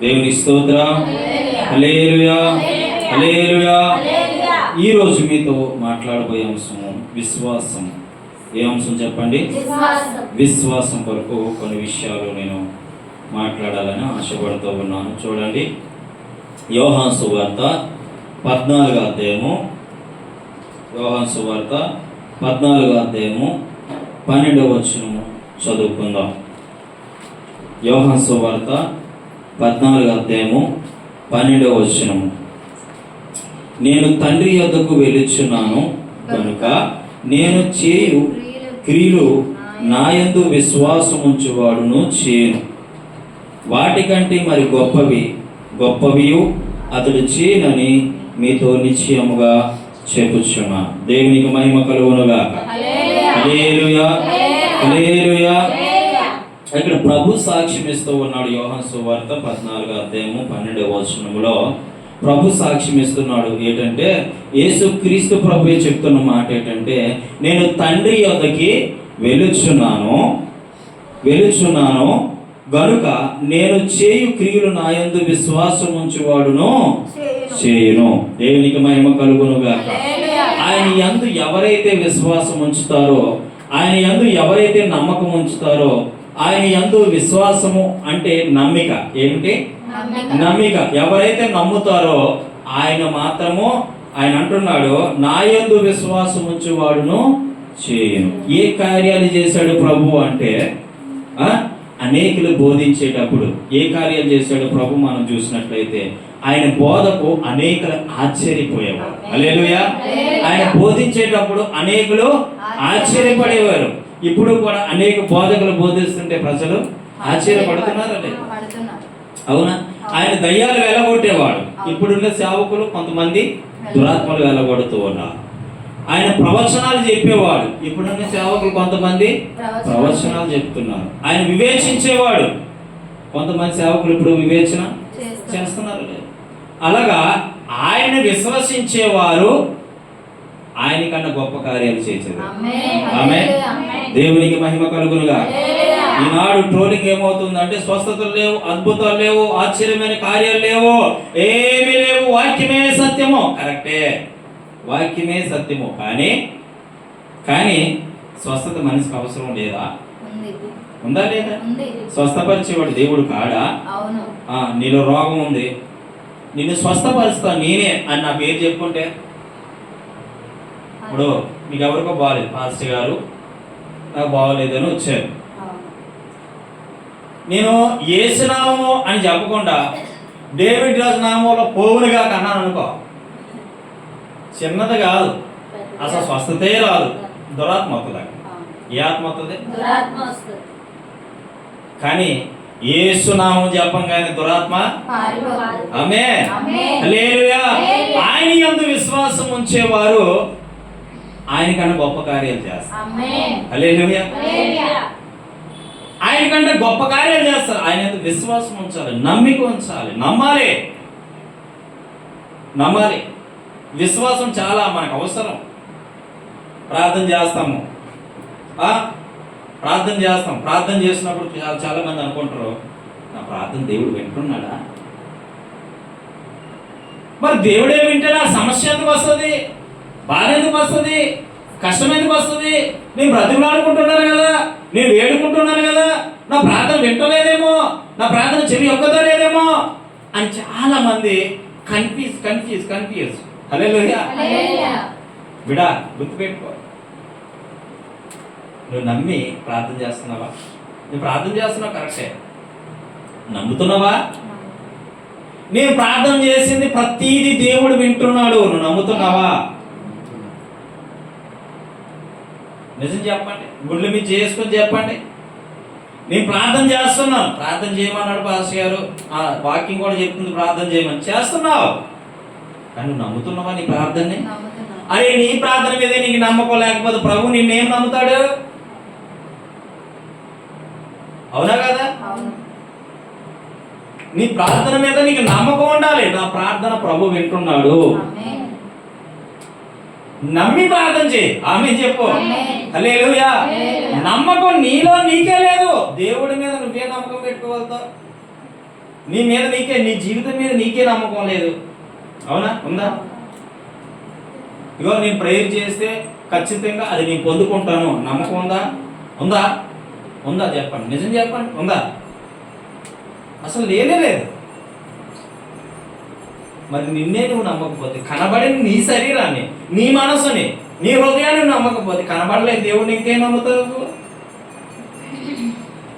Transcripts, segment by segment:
దేవుని స్తోత్రం. హల్లెలూయా, హల్లెలూయా. ఈ రోజు మీతో మాట్లాడబోయే అంశము విశ్వాసం. ఏ అంశం చెప్పండి? విశ్వాసం కొరకు కొన్ని విషయాలు నేను మాట్లాడాలని ఆశపడుతూ ఉన్నాను. చూడండి, యోహాను సువార్త 14వ అధ్యాయము, యోహాను సువార్త 14వ అధ్యాయము 12వ వచనము చదువుకుందాం. యోహాను సువార్త 14వ అధ్యాయము 12వ వచనము. నేను తండ్రి యొద్దకు వెళ్ళుచున్నాను కనుక నేను చేయు క్రియలు నాయందు విశ్వాసం ఉంచువాడును చేయను. వాటికంటే మరి గొప్పవి అతడు చేయనని మీతో నిశ్చయముగా చెప్పుచున్నా. దేవునికి మహిమ కలుగునుగాక. హల్లెలూయా, హల్లెలూయా. ఇక్కడ ప్రభు సాక్ష్యం ఇస్తూ ఉన్నాడు. యోహాను సువార్త 14వ అధ్యాయము 12వ వచనములో ప్రభు సాక్ష్యం ఇస్తున్నాడు. ఏంటంటే యేసుక్రీస్తు ప్రభువే చెప్తున్న మాట ఏంటంటే, నేను తండ్రి యొద్దకి వెలుచున్నాను గనుక నేను చేయు క్రియలు నాయందు విశ్వాసం ఉంచువాడును చేయును. దేవునికి మహిమ కలుగునుగాక. ఆయన యందు ఎవరైతే విశ్వాసం ఉంచుతారో, ఆయన యందు ఎవరైతే నమ్మకం ఉంచుతారో, ఆయన యందు విశ్వాసము అంటే నమ్మిక. ఏమిటి? నమ్మిక. ఎవరైతే నమ్ముతారో ఆయన మాత్రము, ఆయన అంటున్నాడు, నా యందు విశ్వాసం ఉంచువాడును చేయను. ఏ కార్యాలు చేశాడు ప్రభు అంటే, అనేకులు బోధించేటప్పుడు ఏ కార్యాలు చేశాడు ప్రభు మనం చూసినట్లయితే, ఆయన బోధకు అనేకులు ఆశ్చర్యపోయేవారు. హల్లెలూయా. ఆయన బోధించేటప్పుడు అనేకులు ఆశ్చర్యపడేవారు. ఇప్పుడు కూడా అనేక బోధకులు బోధిస్తుంటే ప్రజలు ఆశ్చర్యపడుతున్నారండి. అవునా? ఆయన దయ్యాలు వెళ్ళగొట్టేవాడు. ఇప్పుడున్న సేవకులు కొంతమంది దురాత్మలు వెళ్ళగొడుతూ ఉన్నారు. ఆయన ప్రవచనాలు చెప్పేవాడు. ఇప్పుడున్న సేవకులు కొంతమంది ప్రవచనాలు చెప్తున్నారు. ఆయన వివేచించేవాడు. కొంతమంది సేవకులు ఇప్పుడు వివేచన చేస్తున్నారు. అలాగా ఆయన విశ్వసించేవారు ఆయనకన్నా గొప్ప కార్యాలు చేసేది. ఆమేన్. దేవునికి మహిమ కలుగునుగా. ఈనాడు ట్రోలింగ్ ఏమవుతుందంటే, స్వస్థతలు లేవు, అద్భుతాలు లేవు, ఆశ్చర్యమైన కార్యాలు లేవు, ఏమీ లేవు, వాక్యమే సత్యము. కరెక్టే, వాక్యమే సత్యము. కానీ స్వస్థత మనిషికి అవసరం లేదా? ఉందా లేదా? స్వస్థపరిచేవాడు దేవుడు కాడా? నీలో రోగం ఉంది, నిన్ను స్వస్థపరుస్తా నేనే అని నా పేరు చెప్పుకుంటే, ఇప్పుడు మీకు ఎవరికో బాగాలేదు, పాస్టర్ గారు నాకు బాగోలేదని వచ్చారు, నేను యేసు నామము అని చెప్పకుండా డేవిడ్ రాజు నామంలో పోవునుగా కన్నాను అనుకో, చిన్నది కాదు, అసలు స్వస్థతే రాదు. దురాత్మ వస్తుంది. ఏ ఆత్మ వస్తుంది? కానీ యేసు నామం చెప్పంగానే దురాత్మ ఆమేన్. హల్లెలూయా. ఆయన యందు విశ్వాసం ఉంచేవారు ఆయనకన్నా గొప్ప కార్యాలు చేస్తారు. హల్లెలూయా. ఆయనకంటే గొప్ప కార్యాలు చేస్తారు. ఆయన యందు విశ్వాసం ఉంచాలి, నమ్మిక ఉంచాలి, నమ్మాలి. విశ్వాసం చాలా మనకు అవసరం. ప్రార్థన చేస్తాము, ప్రార్థన చేసినప్పుడు చాలా మంది అనుకుంటారు, నా ప్రార్థన దేవుడు వింటున్నాడా? మరి దేవుడే వింటే నా సమస్య ఎందుకు వస్తుంది? బాధ ఎందుకు వస్తుంది? కష్టం ఎందుకు వస్తుంది? నేను బ్రతిమలాడుకుంటున్నాను కదా, నేను వేడుకుంటున్నాను కదా, నా ప్రార్థన వింటలేదేమో, నా ప్రార్థన చెవి ఒక్కదలేదేమో అని చాలా మంది కన్ఫ్యూజ్. హల్లెలూయా. బిడా, గుర్తుపెట్టుకో, నువ్వు నమ్మి ప్రార్థన చేస్తున్నావా? నువ్వు ప్రార్థన చేస్తున్నావు కరెక్టే, నమ్ముతున్నావా? నేను ప్రార్థన చేసింది ప్రతీది దేవుడు వింటున్నాడు, నువ్వు నమ్ముతున్నావా? నిజం చెప్పండి, గుండెల మీద చేసుకొని చెప్పండి. నేను ప్రార్థన చేస్తున్నాను, ప్రార్థన చేయమన్నాడు పాస్టర్ గారు, వాక్యం కూడా చెప్తుంది ప్రార్థన చేయమని, చేస్తున్నావు. కానీ నువ్వు నమ్ముతున్నావా నీ ప్రార్థనని? అరే, నీ ప్రార్థన మీద నీకు నమ్మకం లేకపోతే ప్రభు నిన్నేం నమ్ముతాడు? అవునా కదా? నీ ప్రార్థన మీద నీకు నమ్మకం ఉండాలి. నా ప్రార్థన ప్రభు వింటున్నాడు, నమ్మి ప్రార్థన చేయి. ఆమేన్ చెప్పు. హల్లెలూయా. నమ్మకం నీలో నీకే లేదు, దేవుడి మీద నువ్వే నమ్మకం పెట్టుకోగలుగుతావు? నీ మీద నీకే, నీ జీవితం మీద నీకే నమ్మకం లేదు. అవునా? ఉందా? ఇగో నేను ప్రేయర్ చేస్తే ఖచ్చితంగా అది నేను పొందుకుంటాను నమ్మకం ఉందా? ఉందా? ఉందా? చెప్పండి, నిజం చెప్పండి. ఉందా? అసలు లేనే లేదు. మరి నిన్నే నువ్వు నమ్మకపోతే, కనబడిన నీ శరీరాన్ని, నీ మనసుని, నీ హృదయాన్ని నమ్మకపోతే, కనబడలేదు దేవుడు ఇంకేం నమ్ముతావు?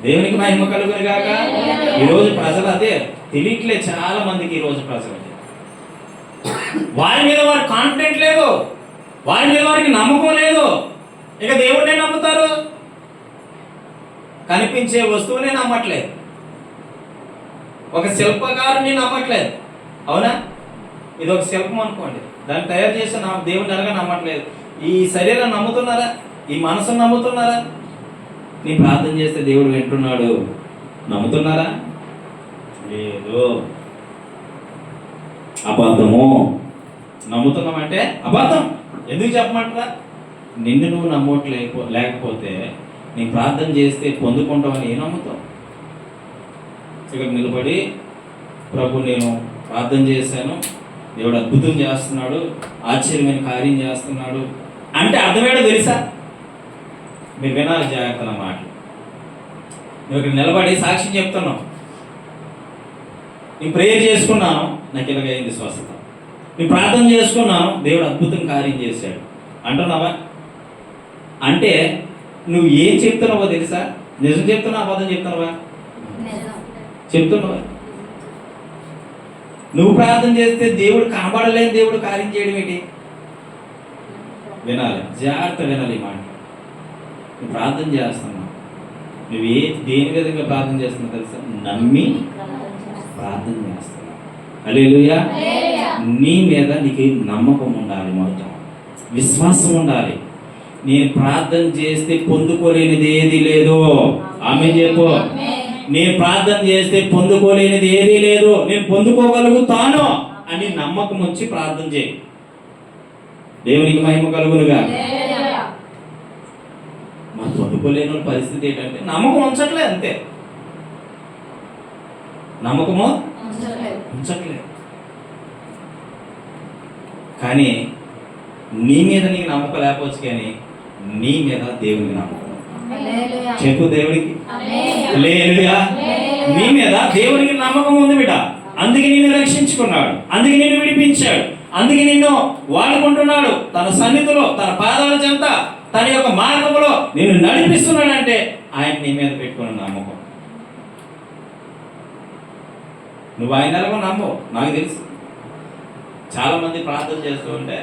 దేవునికి మహిమ కలుగును గాక. ఈరోజు ప్రజలు అదే తెలియట్లేదు చాలా మందికి. ఈరోజు ప్రజలు వారి మీద వారికి కాన్ఫిడెంట్ లేదు, వారి మీద వారికి నమ్మకం లేదు. ఇక దేవుడినే నమ్ముతారు, కనిపించే వస్తువునే నమ్మట్లేదు, ఒక శిల్పకారుని నమ్మట్లేదు. అవునా? ఇది ఒక శిల్పం అనుకోండి, దాన్ని తయారు చేసి దేవుడిని ఎలాగా నమ్మట్లేదు. ఈ శరీరం నమ్ముతున్నారా? ఈ మనసును నమ్ముతున్నారా? నీ ప్రార్థన చేస్తే దేవుడు వింటున్నాడు నమ్ముతున్నారా? లేదు, అబద్ధము. నమ్ముతున్నామంటే అబద్ధం. ఎందుకు చెప్పమంటారా? నిన్ను నువ్వు లేకపోతే నీ ప్రార్థన చేస్తే పొందుకుంటామని ఏం నమ్ముతావు? ఇక్కడ నిలబడి ప్రభు నేను ప్రార్థన చేశాను, దేవుడు అద్భుతం చేస్తున్నాడు, ఆశ్చర్యమైన కార్యం చేస్తున్నాడు అంటే అర్థమేడో తెలుసా? మీరు వినాలి జాగ్రత్త మాట. నువ్వు ఇక్కడ నిలబడి సాక్షి చెప్తున్నావు, నేను ప్రేయర్ చేసుకున్నాను, నాకు ఇలాగైంది స్వస్థత, నేను ప్రార్థన చేసుకున్నాను, దేవుడు అద్భుతం కార్యం చేశాడు అంటున్నావా? అంటే నువ్వు ఏం చెప్తున్నావో తెలుసా? నిజం చెప్తున్నావా అబద్ధం చెప్తున్నావా? చెప్తున్నావా? నువ్వు ప్రార్థన చేస్తే దేవుడు కనబడలేని దేవుడు కార్యం చేయడం ఏంటి? వినాలి, జాగ్రత్త వినాలి ఈ మాట. నువ్వు ప్రార్థన చేస్తున్నావు, నువ్వు దేని విధంగా ప్రార్థన చేస్తున్నావు తెలుసా? నమ్మి ప్రార్థన చేస్తున్నావు. హల్లెలూయా. నీ మీద నీకు నమ్మకం ఉండాలి, మొత్తం విశ్వాసం ఉండాలి. నేను ప్రార్థన చేస్తే పొందుకోలేనిది ఏది లేదు. ఆమేన్ చెప్పు. నేను ప్రార్థన చేస్తే పొందుకోలేనిది ఏదీ లేదు, నేను పొందుకోగలుగుతాను అని నమ్మకం వచ్చి ప్రార్థన చేయి. దేవునికి మహిమ కలుగునుగా. మరి పొందుకోలేని పరిస్థితి ఏంటంటే నమ్మకం ఉంచట్లేదు, అంతే. నమ్మకము ఉంచట్లేదు. కానీ నీ మీద నీకు నమ్మకం లేకపోవచ్చు, కానీ నీ మీద దేవునికి నమ్మకం. చెప్పు దేవుడికి హల్లెలూయా. నీ మీద దేవునికి నమ్మకం ఉంది బిడ్డ. అందుకే నిన్ను రక్షించుకున్నాడు, అందుకే నిన్ను విడిపించాడు, అందుకే నిన్ను వాడుకుంటున్నాడు. తన సన్నిధిలో, తన పాదాల చెంత, తన యొక్క మార్గంలో నిన్ను నడిపిస్తున్నాడంటే ఆయన నీ మీద పెట్టుకున్న నమ్మకం. నువ్వు ఆయన ఎలాగో నమ్మవు, నాకు తెలుసు. చాలా మంది ప్రార్థన చేస్తూ ఉంటే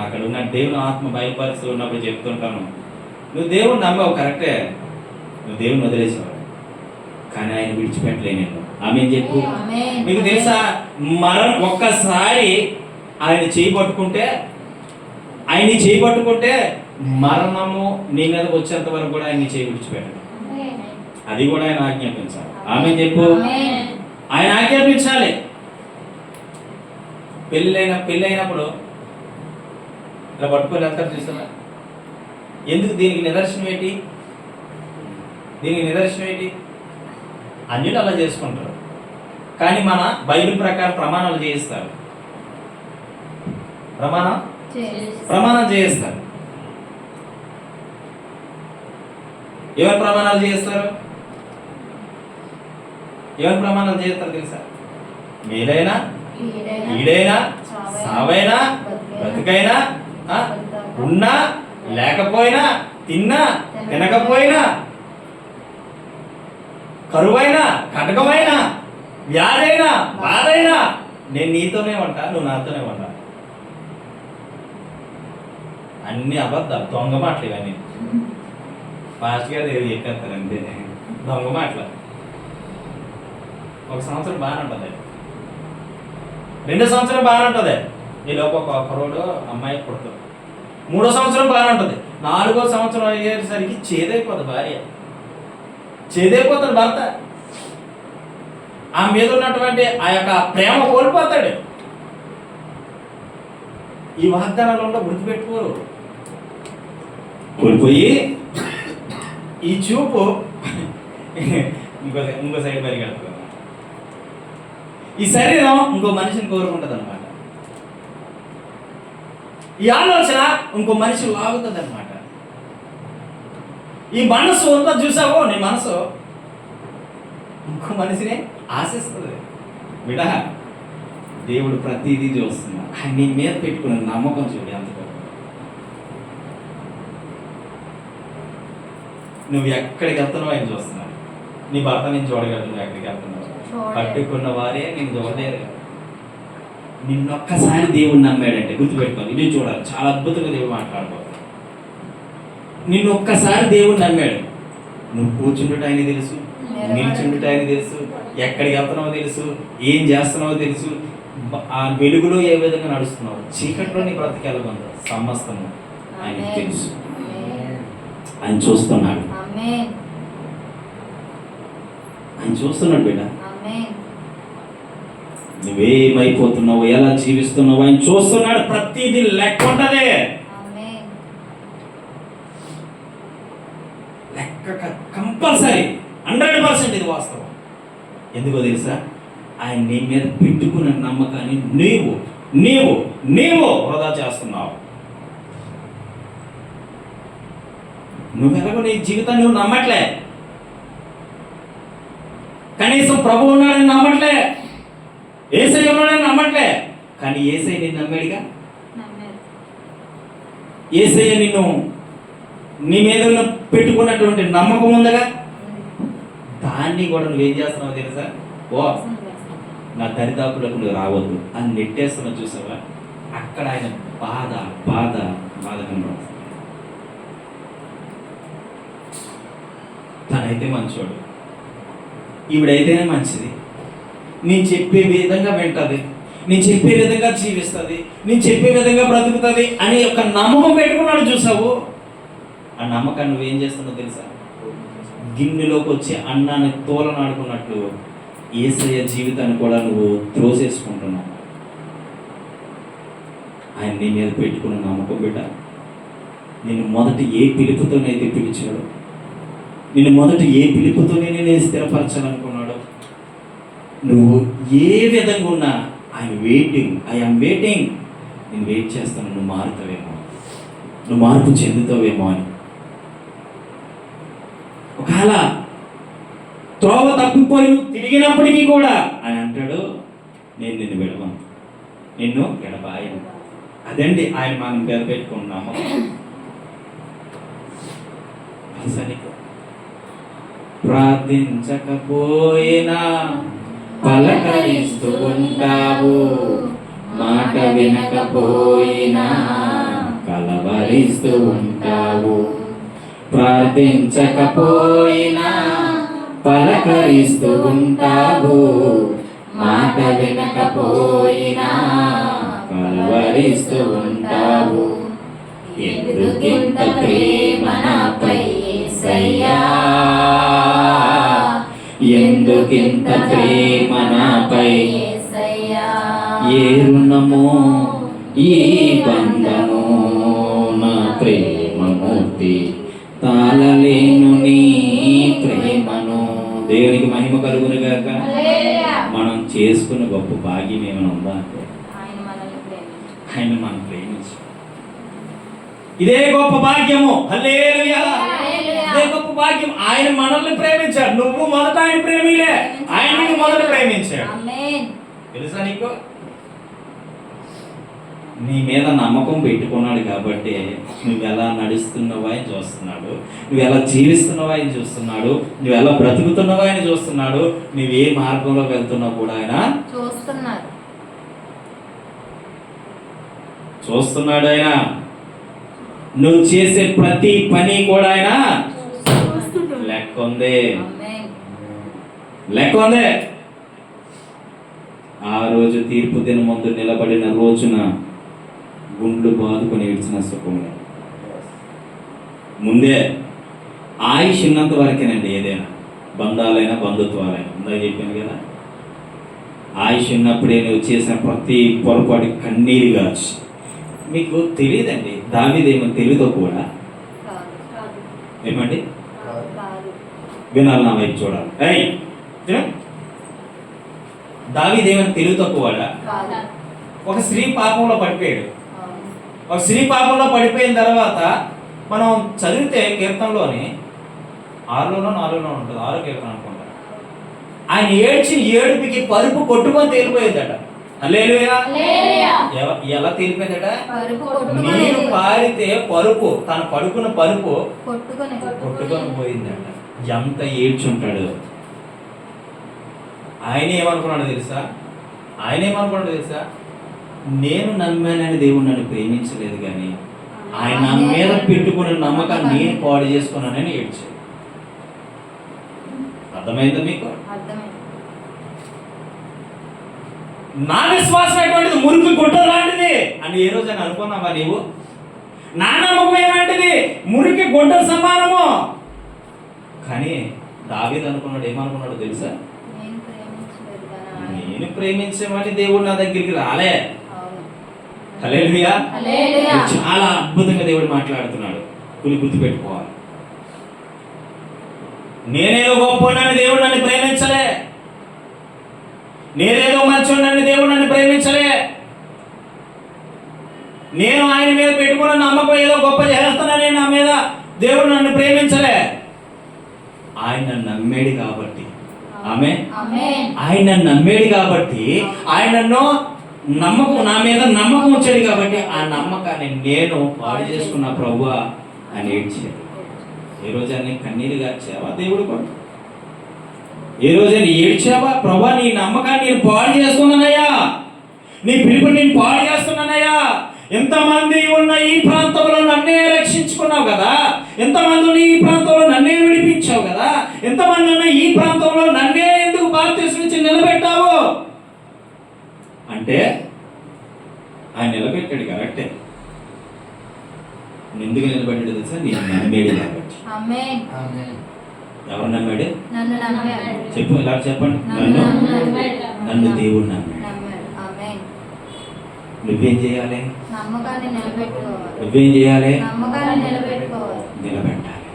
అక్కడ ఉన్న దేవుని ఆత్మ బయలుపరుస్తూ ఉన్నప్పుడు చెప్తుంటాను, నువ్వు దేవుని నమ్మవు కరెక్టే, నువ్వు దేవుని వదిలేసావు, కానీ ఆయన విడిచిపెట్టలే నేను. ఆమేన్ చెప్పు. మీకు తెలుసా, ఒక్కసారి ఆయన చేయబట్టుకుంటే, ఆయన్ని చేయబట్టుకుంటే మరణము నీ మీదకి వచ్చేంత వరకు కూడా ఆయన్ని చేయి విడిచిపెట్టడు. అది కూడా ఆయన ఆజ్ఞాపించాలి. ఆమేన్ చెప్పు. ఆయన ఆజ్ఞాపించాలి. పెళ్ళైనప్పుడు ఇలా పట్టుకొని వెళ్తారు చూస్తున్నా. ఎందుకు? దీనికి నిదర్శనం ఏంటి? దీనికి నిదర్శనం ఏంటి? అన్యులు అలా చేసుకుంటారు, కానీ మన బైబిల్ ప్రకారం ప్రమాణాలు చేయిస్తారు. ప్రమాణం చేయిస్తారు. ఎవరు ప్రమాణాలు చేస్తారు? ఎవరు ప్రమాణాలు చేస్తారు తెలుసా? మేలైనా, ఈడైనా, సావైనా, బ్రతికైనా, ఉన్నా లేకపోయినా, తిన్నా తినకపోయినా, కరువైనా, కటకమైనా, వ్యాధైనా, బాధైనా, నేను నీతోనే ఉంటా, నువ్వు నాతోనే ఉంటా. అన్ని అబద్ధాలు, దొంగ మాటలు ఇవన్నీ. ఫాస్ట్ గా చెప్పేస్తారు అంతే, దొంగ మాటలు. ఒక సంవత్సరం బాగానే ఉంటుంది, 2 సంవత్సరం బాగానే ఉంటుంది, ఈ లోపు ఒక కుర్రోడు అమ్మాయి పుడతాడు, 3వ సంవత్సరం బాగానే ఉంటుంది, 4వ సంవత్సరం అయ్యేసరికి చేదైపోతుంది భార్య, చేదైపోతాడు భర్త. ఆ మీద ఉన్నటువంటి ఆ యొక్క ప్రేమ కోల్పోతాడు. ఈ వాగ్దానాలలో గుర్తుపెట్టుకోరు, కోల్పోయి ఈ చూపు ఇంకో సైడ్ పరిగెడుతుంది. ఈ శరీరం ఇంకో మనిషిని కోరుకుంటుంది అనమాట. ఈ ఆలోచన ఇంకో మనిషి లాగుతుంది అనమాట. ఈ మనసు అంతా చూసావో, నీ మనసు ఇంకో మనిషిని ఆశిస్తుంది. బిడ్డ, దేవుడు ప్రతిదీ చూస్తున్నాడు. ఆయన నీ మీద పెట్టుకున్న నమ్మకం చూడు ఎంత. నువ్వు ఎక్కడికి వెళ్తున్నావు ఆయన చూస్తున్నావు. నీ భర్త నేను చూడగలరు, నువ్వు ఎక్కడికి వెళ్తున్నావు. పట్టుకున్న వారే నేను చూడలేరు. నిన్నొక్కసారి దేవుడు నమ్మాడంటే గుర్తుపెట్టుకోవాలి, ఇది చూడాలి, చాలా అద్భుతంగా దేవుడు మాట్లాడుకోవాలి. నిన్నొక్కసారి దేవుడు నమ్మాడు. నువ్వు కూర్చుంటుట ఆయన తెలుసు, నిల్చుంటుట ఆయన తెలుసు, ఎక్కడికి వెళ్తున్నావో తెలుసు, ఏం చేస్తున్నావో తెలుసు, ఆ వెలుగులో ఏ విధంగా నడుస్తున్నావు, చీకట్లో నీ బ్రతికెళ్ళకుండా సమస్తము ఆయనకు తెలుసు. ఆయన చూస్తున్నాడు, ఆయన చూస్తున్నాడు. బిడ్డ, నువ్వేమైపోతున్నావు, ఎలా జీవిస్తున్నావు ఆయన చూస్తున్నాడు. ప్రతిదీ లెక్క ఉంటదే, లెక్క కంపల్సరీ, 100% ఇది వాస్తవం. ఎందుకో తెలుసా? ఆయన నీ మీద పెట్టుకున్న నమ్మకాన్ని నీవు నీవు నీవు వృధా చేస్తున్నావు. నువ్వెలాగో నీ జీవితాన్ని నువ్వు నమ్మట్లే, కనీసం ప్రభు ఉన్నాడని నమ్మట్లే, యేసయ్య ఉన్నాడని నమ్మట్లే. కానీ యేసయ్య నిన్ను నమ్మాడుగా. యేసయ్య నిన్ను నీ మీద పెట్టుకున్నటువంటి నమ్మకం ఉందగా, దాన్ని కూడా నువ్వేం చేస్తున్నావు తెలుసా? ఓ నా దరిదాపులకు నువ్వు రావద్దు అని నెట్టేస్తున్నావు. చూసావా? అక్కడ ఆయన బాధ బాధ బాధ కనబడుతుంది. తనైతే మంచోడు, ఈవిడైతేనే మంచిది, నేను చెప్పే విధంగా వింటది, నేను చెప్పే విధంగా జీవిస్తుంది, నేను చెప్పే విధంగా బ్రతుకుతుంది అని ఒక నమ్మకం పెట్టుకున్నాడు. చూసావు? ఆ నమ్మకాన్ని నువ్వేం చేస్తున్నావు తెలుసా? గిన్నెలోకి వచ్చి అన్నాన్ని తోలనాడుకున్నట్లు యేసయ్య జీవితాన్ని కూడా నువ్వు త్రోసేసుకుంటున్నావు. ఆయన నీ మీద పెట్టుకున్న నమ్మకం. బిడ్డ, నిన్ను మొదటి ఏ పిలుపుతోనైతే పిలిచాడు, నిన్ను మొదటి ఏ పిలుపుతోనే నేను స్థిరపరచాలనుకున్నాడు, నువ్వు ఏ విధంగా ఉన్నా ఆయన వెయిటింగ్, ఐఎమ్ వెయిటింగ్, నేను వెయిట్ చేస్తాను, నువ్వు మారుతావేమో, నువ్వు మార్పు చెందుతావేమో అని. ఒకవేళ త్రోవ తప్పిపోయి తిరిగినప్పటికీ కూడా ఆయన అంటాడు, నేను నిన్ను విడవను, నిన్ను ఎడబాయను. అదండి ఆయన మనం పేద పెట్టుకున్నాము. ప్రార్థించకపోయినా పలకరిస్తూ ఉంటావు, మాట వినకపోయినా కలవరిస్తూ ఉంటావు. ప్రార్థించకపోయినా పలకరిస్తూ ఉంటావు, మాట వినకపోయినా కలవరిస్తూ ఉంటావు. ఎందుకింత ప్రేమ నాపై యేసయ్యా, ఎందుకింత ప్రేమ నాపై యేసయ్యా, ఏ రుణమో ఈ బంధమో నా ప్రేమమూర్తి, తాళలేను నీ ప్రేమను. దేవునికి మహిమ కలుగును గాక. మనం చేసుకున్న గొప్ప భాగ్యం ఏమైనా ఉందా అంటే ఆయన మనం ప్రేమించు. ఇదే గొప్ప భాగ్యము. హల్లెలూయా. ఇదే గొప్ప భాగ్యం. ఆయన మనల్ని ప్రేమించాడు. నువ్వు మొదట ఆయన ప్రేమిలే, ఆయన నీకు మొదట ప్రేమించాడు. తెలుసా నీకు? నీ మీద నమ్మకం పెట్టుకున్నాడు కాబట్టి నువ్వు ఎలా నడుస్తున్నావో ఆయన చూస్తున్నాడు, నువ్వు ఎలా జీవిస్తున్నావో ఆయన చూస్తున్నాడు, నువ్వు ఎలా బ్రతుకుతున్నావో ఆయన చూస్తున్నాడు, నువ్వు ఏ మార్గంలో వెళ్తున్నావు కూడా ఆయన చూస్తున్నాడు. ఆయన నువ్వు చేసే ప్రతి పని కూడా ఆయన లెక్క ఉంది, లెక్క ఉంది. ఆ రోజు తీర్పు దినం ముందు నిలబడిన రోజున గుండ్లు బాదుకొని ఏడ్చిన సుఖం ముందే. ఆయుష్ ఉన్నంత వరకేనండి, ఏదైనా బంధాలైనా బంధుత్వాలైనా. ఉందా చెప్పాను కదా, ఆయుష్ ఉన్నప్పుడే నువ్వు చేసిన ప్రతి పొరపాటు కన్నీరు కావచ్చు. మీకు తెలియదండి, దావీదేమో తెలివితో కూడా ఏమండి వినాలి, నా వైపు చూడాలి. దావీదు ఏమైనా తెలివి తక్కువవాడా? ఒక స్త్రీ పాపంలో పడిపోయాడు. ఒక స్త్రీ పాపంలో పడిపోయిన తర్వాత మనం చదివితే కీర్తనలోని 6లోనో 4లోనో ఉంటుంది, 6వ కీర్తన అనుకుంటా, ఆయన ఏడ్చి ఏడుపుకి పరుపు కొట్టుకొని తేలిపోయిందట. హల్లెలూయా. ఎలా తేలిపోయిందట? నీరు పారితే పరుపు, తను పడుకున్న పరుపు కొట్టుకొని పోయిందట. ఎంత ఏడ్చుంటాడు. ఆయన ఏమనుకున్నాడు తెలుసా? నేను నమ్మానని దేవుడు నన్ను ప్రేమించలేదు, కానీ ఆయన నా మీద పెట్టుకున్న నమ్మకాన్ని నేను పాడు చేసుకున్నానని ఏడ్చాడు. అర్థమైందా మీకు? నా విశ్వాసం ఎటువంటిది? మురికి గుడ్డ లాంటిది అని ఏ రోజు అని అనుకున్నావా నీవు? నా నమ్మకం ఏలాంటిది? మురికి గుడ్డ సమానము. కానీ దావీదు అనుకున్నాడు, ఏమనుకున్నాడు తెలుసా? నేను ప్రేమించమని దేవుడు నా దగ్గరికి రాలే. హల్లెలూయా. చాలా అద్భుతంగా దేవుడు మాట్లాడుతున్నాడు. గుర్తు పెట్టుకోవాలి. నేనేదో గొప్పనని దేవుడు నన్ను ప్రేమించలే, నేనేదో మంచోనని దేవుడు నన్ను ప్రేమించలే, నేను ఆయన మీద పెట్టుకున్న నమ్మకం ఏదో గొప్ప చేస్తానని నా మీద దేవుడు నన్ను ప్రేమించలే. ఆయన నమ్మేడు కాబట్టి, ఆయన నమ్మేడు కాబట్టి, ఆయనను నమ్మకం, నా మీద నమ్మకం ఉంచాడు కాబట్టి ఆ నమ్మకాన్ని నేను పాడు చేసుకున్న ప్రభువా అని ఏడ్చాడు. ఏ రోజాన్ని కన్నీరు గార్చావా దేవుడు కొరకు? ఏ రోజైనా ఏడ్చావా? ప్రభువా నీ నమ్మకాన్ని నేను పాడు చేస్తున్నానయ్యా, నీ పిలుపు నేను పాడు చేస్తున్నానయ్యా. ఎంతమంది ఉన్న ఈ ప్రాంతంలో నన్నే రక్షించుకున్నావు కదా, ఎంతమంది ఉన్న ఈ ప్రాంతంలో నన్నే విడిపించావు కదా, ఎంతమంది ఉన్న ఈ ప్రాంతంలో నన్నే ఎందుకు బాప్తిస్మం ఇచ్చి నిలబెట్టావు అంటే ఆయన నిలబెట్టాడు కరెక్టే. ఎందుకు నిలబెట్టాడు తెలుసా? నేను నమ్మేడు కాబట్టి. ఎవరు నమ్మాడు? చెప్పు, ఇలా చెప్పండి. నన్ను దేవుడు నమ్మాడు. నువ్వేం చేయాలి? నిలబెట్టాలి.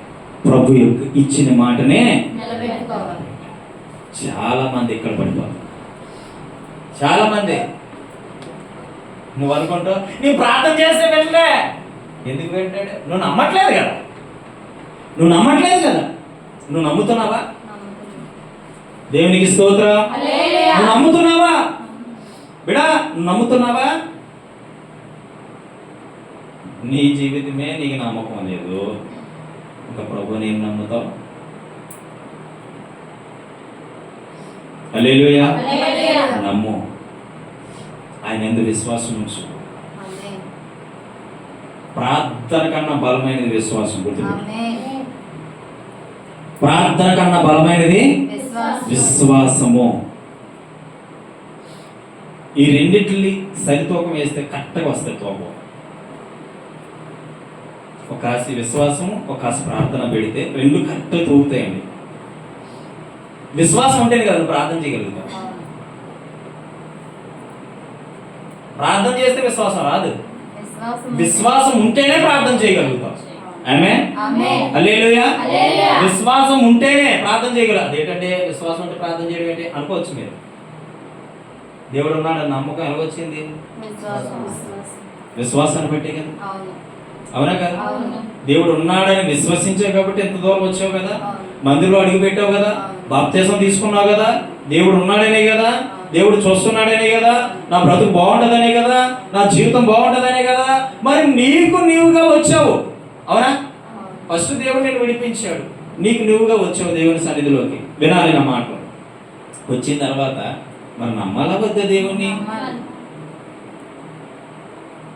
ప్రభు యొక్క ఇచ్చిన మాటనే చాలా మంది ఇక్కడ పడిపోతారు. చాలా మంది నువ్వు అనుకుంటావు నీ ప్రార్థన చేస్తే వెళ్ళలే. ఎందుకు వెళ్ళాడు? నువ్వు నమ్మట్లేదు కదా. నువ్వు నమ్ముతున్నావా? దేవునికి స్తోత్రం. నువ్వు నమ్ముతున్నావా బిడా? నువ్వు నమ్ముతున్నావా? నీ జీవితమే నీకు నమ్మకం లేదు, ఇంకా ప్రభువుని ఏం నమ్ముతావు? హల్లెలూయా. నమ్ము, ఆయన యందు విశ్వాసం ఉంచు. ప్రార్థన కన్నా బలమైనది విశ్వాసం. ప్రార్థన కన్నా బలమైనది విశ్వాసము. ఈ రెండింటిని సరితూకం వేస్తే కరెక్ట్గా వస్తాయి తూకం. ఒక కాసి విశ్వాసము, ఒక కాసి ప్రార్థన పెడితే రెండు కరెక్ట్గా తూగుతాయండి. విశ్వాసం ఉంటేనే కదా ప్రార్థన చేయగలుగుతాం. ప్రార్థన చేస్తే విశ్వాసం రాదు. విశ్వాసం ఉంటేనే ప్రార్థన చేయగలుగుతాం. ఆమేన్. హల్లెలూయా. విశ్వాసం ఉంటేనే ప్రార్థన చేయగలరు. అదేంటంటే విశ్వాసం ఉంటే ప్రార్థన చేయడం ఏంటి అనుకోవచ్చు మీరు. దేవుడు ఉన్నాడు నమ్మకం ఎలా వచ్చింది? విశ్వాసాన్ని బట్టే కదా. అవునా కదా? దేవుడు ఉన్నాడని విశ్వసించే కాబట్టి ఎంత దూరం వచ్చావు కదా, మందిలో అడుగు పెట్టావు కదా, బాప్తిసం తీసుకున్నావు కదా, దేవుడు ఉన్నాడనే కదా, దేవుడు చూస్తున్నాడనే కదా, నా బ్రతుకు బాగుంటదనే కదా, నా జీవితం బాగుంటదనే కదా. మరి నీవుగా వచ్చావు. అవునా? ఫస్ట్ దేవుడు నేను విడిపించాడు, నీకు నువ్వుగా వచ్చావు దేవుని సన్నిధిలోకి. వినాలి నా మాట. వచ్చిన తర్వాత మరి నమ్మాలా వద్దా దేవుణ్ణి?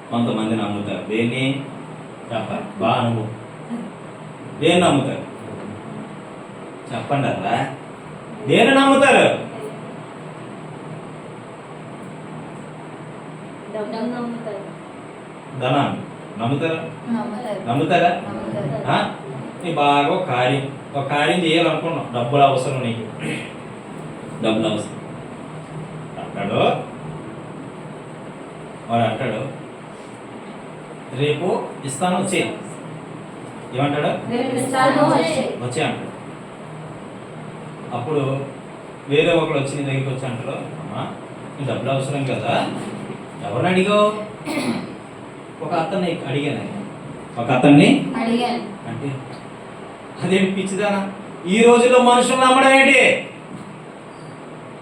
కొంతమంది నమ్ముతారు. దేన్ని చెప్పాలి? బాగా నమ్ము. దేన్ని నమ్ముతారు చెప్పండి అలా. దేన్ని నమ్ముతారు? ధనం నమ్ముతారా? నమ్ముతారా? నీ బాగా ఒక కార్యం చేయాలనుకున్నావు, డబ్బులు అవసరం, నీకు డబ్బులు అవసరం. వాడు అంటాడు రేపు ఇస్తాను వచ్చే. ఏమంటాడు? వచ్చే అంటాడు. అప్పుడు వేరే ఒకరు వచ్చి నీ దగ్గరికి వచ్చి అంటాడు, అమ్మా నీ డబ్బులు అవసరం కదా, ఎవరిని అడిగావు? ఒక అతన్ని అడిగాను, ఒక అతన్ని అడిగాను అంటే అదేంటి పిచ్చిదానా? ఈ రోజుల్లో మనుషులు నమ్మడం ఏంటి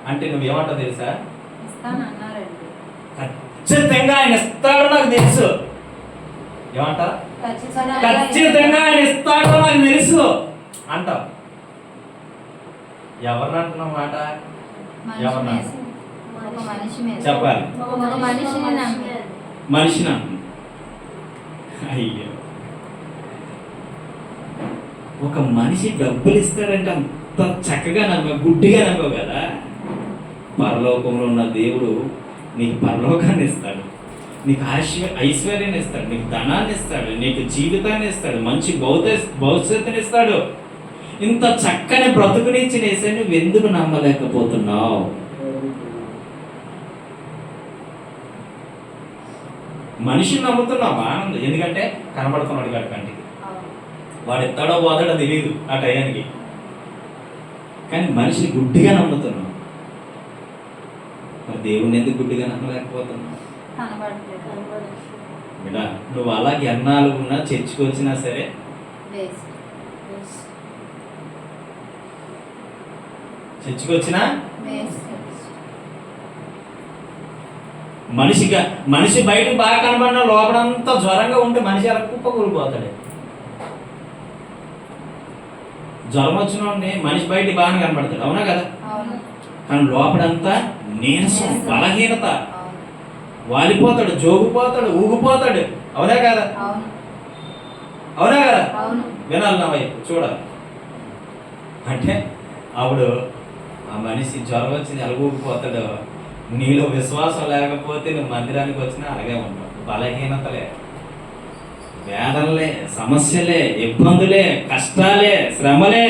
అంటే నువ్వేమంటావు తెలుసా? ఇస్తానన్నారండి. ఖచ్చితంగా ఆయన ఇస్తాడు నాకు తెలుసు. ఏమంటా? ఖచ్చితంగా ఆయన ఇస్తాడు నాకు తెలుసు అంటావు. ఎవరిని అంటున్నావు మాట? ఎవరిని చెప్పాలి? మనిషిని అంటున్నావు. అయ్యో, ఒక మనిషి డబ్బులు ఇస్తాడంటే అంత చక్కగా నమ్మ, గుడ్డిగా నమ్మవు కదా. పరలోకంలో ఉన్న దేవుడు నీకు పరలోకాన్ని ఇస్తాడు, నీకు ఐశ్వర్యాన్ని ఇస్తాడు, నీకు ధనాన్ని ఇస్తాడు, నీకు జీవితాన్ని ఇస్తాడు, మంచి భవిష్యత్తుని ఇస్తాడు. ఇంత చక్కని బ్రతుకునిచ్చిన యేసుని నువ్వు ఎందుకు నమ్మలేకపోతున్నావు? మనిషిని నమ్ముతున్నావు ఆనందం, ఎందుకంటే కనబడుతున్నాడు కాదు కంటికి. వాడు ఎత్తాడో పోతాడో తెలియదు ఆ టయానికి, కానీ మనిషిని గుడ్డిగా నమ్ముతున్నావు. మరి దేవుణ్ణి ఎందుకు గుడ్డిగా నమ్మలేకపోతున్నావు? బిడ్డా, నువ్వు అలాగే ఎన్నాళ్ళు ఉన్నా చర్చికి వచ్చినా సరే చర్చికి వచ్చినా మనిషి బయట బాగా కనబడిన లోపలంతా జ్వరంగా ఉంటే మనిషి అలా కుప్ప కూలిపోతాడు. జ్వరం వచ్చిన మనిషి బయట బాగానే కనబడతాడు, అవునా కదా? కానీ లోపలంతా నీరసం, బలహీనత, వాలిపోతాడు, జోగిపోతాడు, ఊగిపోతాడు, అవునా కదా? అవునా కదా? వినాలి నా వైపు చూడాలి. అంటే అప్పుడు ఆ మనిషి జ్వరం వచ్చింది ఎలా ఊగిపోతాడు. నీలో విశ్వాసం లేకపోతే నువ్వు మందిరానికి వచ్చినా అలాగే ఉంటావు. బలహీనతలే, వేదనలే, సమస్యలే, ఇబ్బందులే, కష్టాలే, శ్రమలే.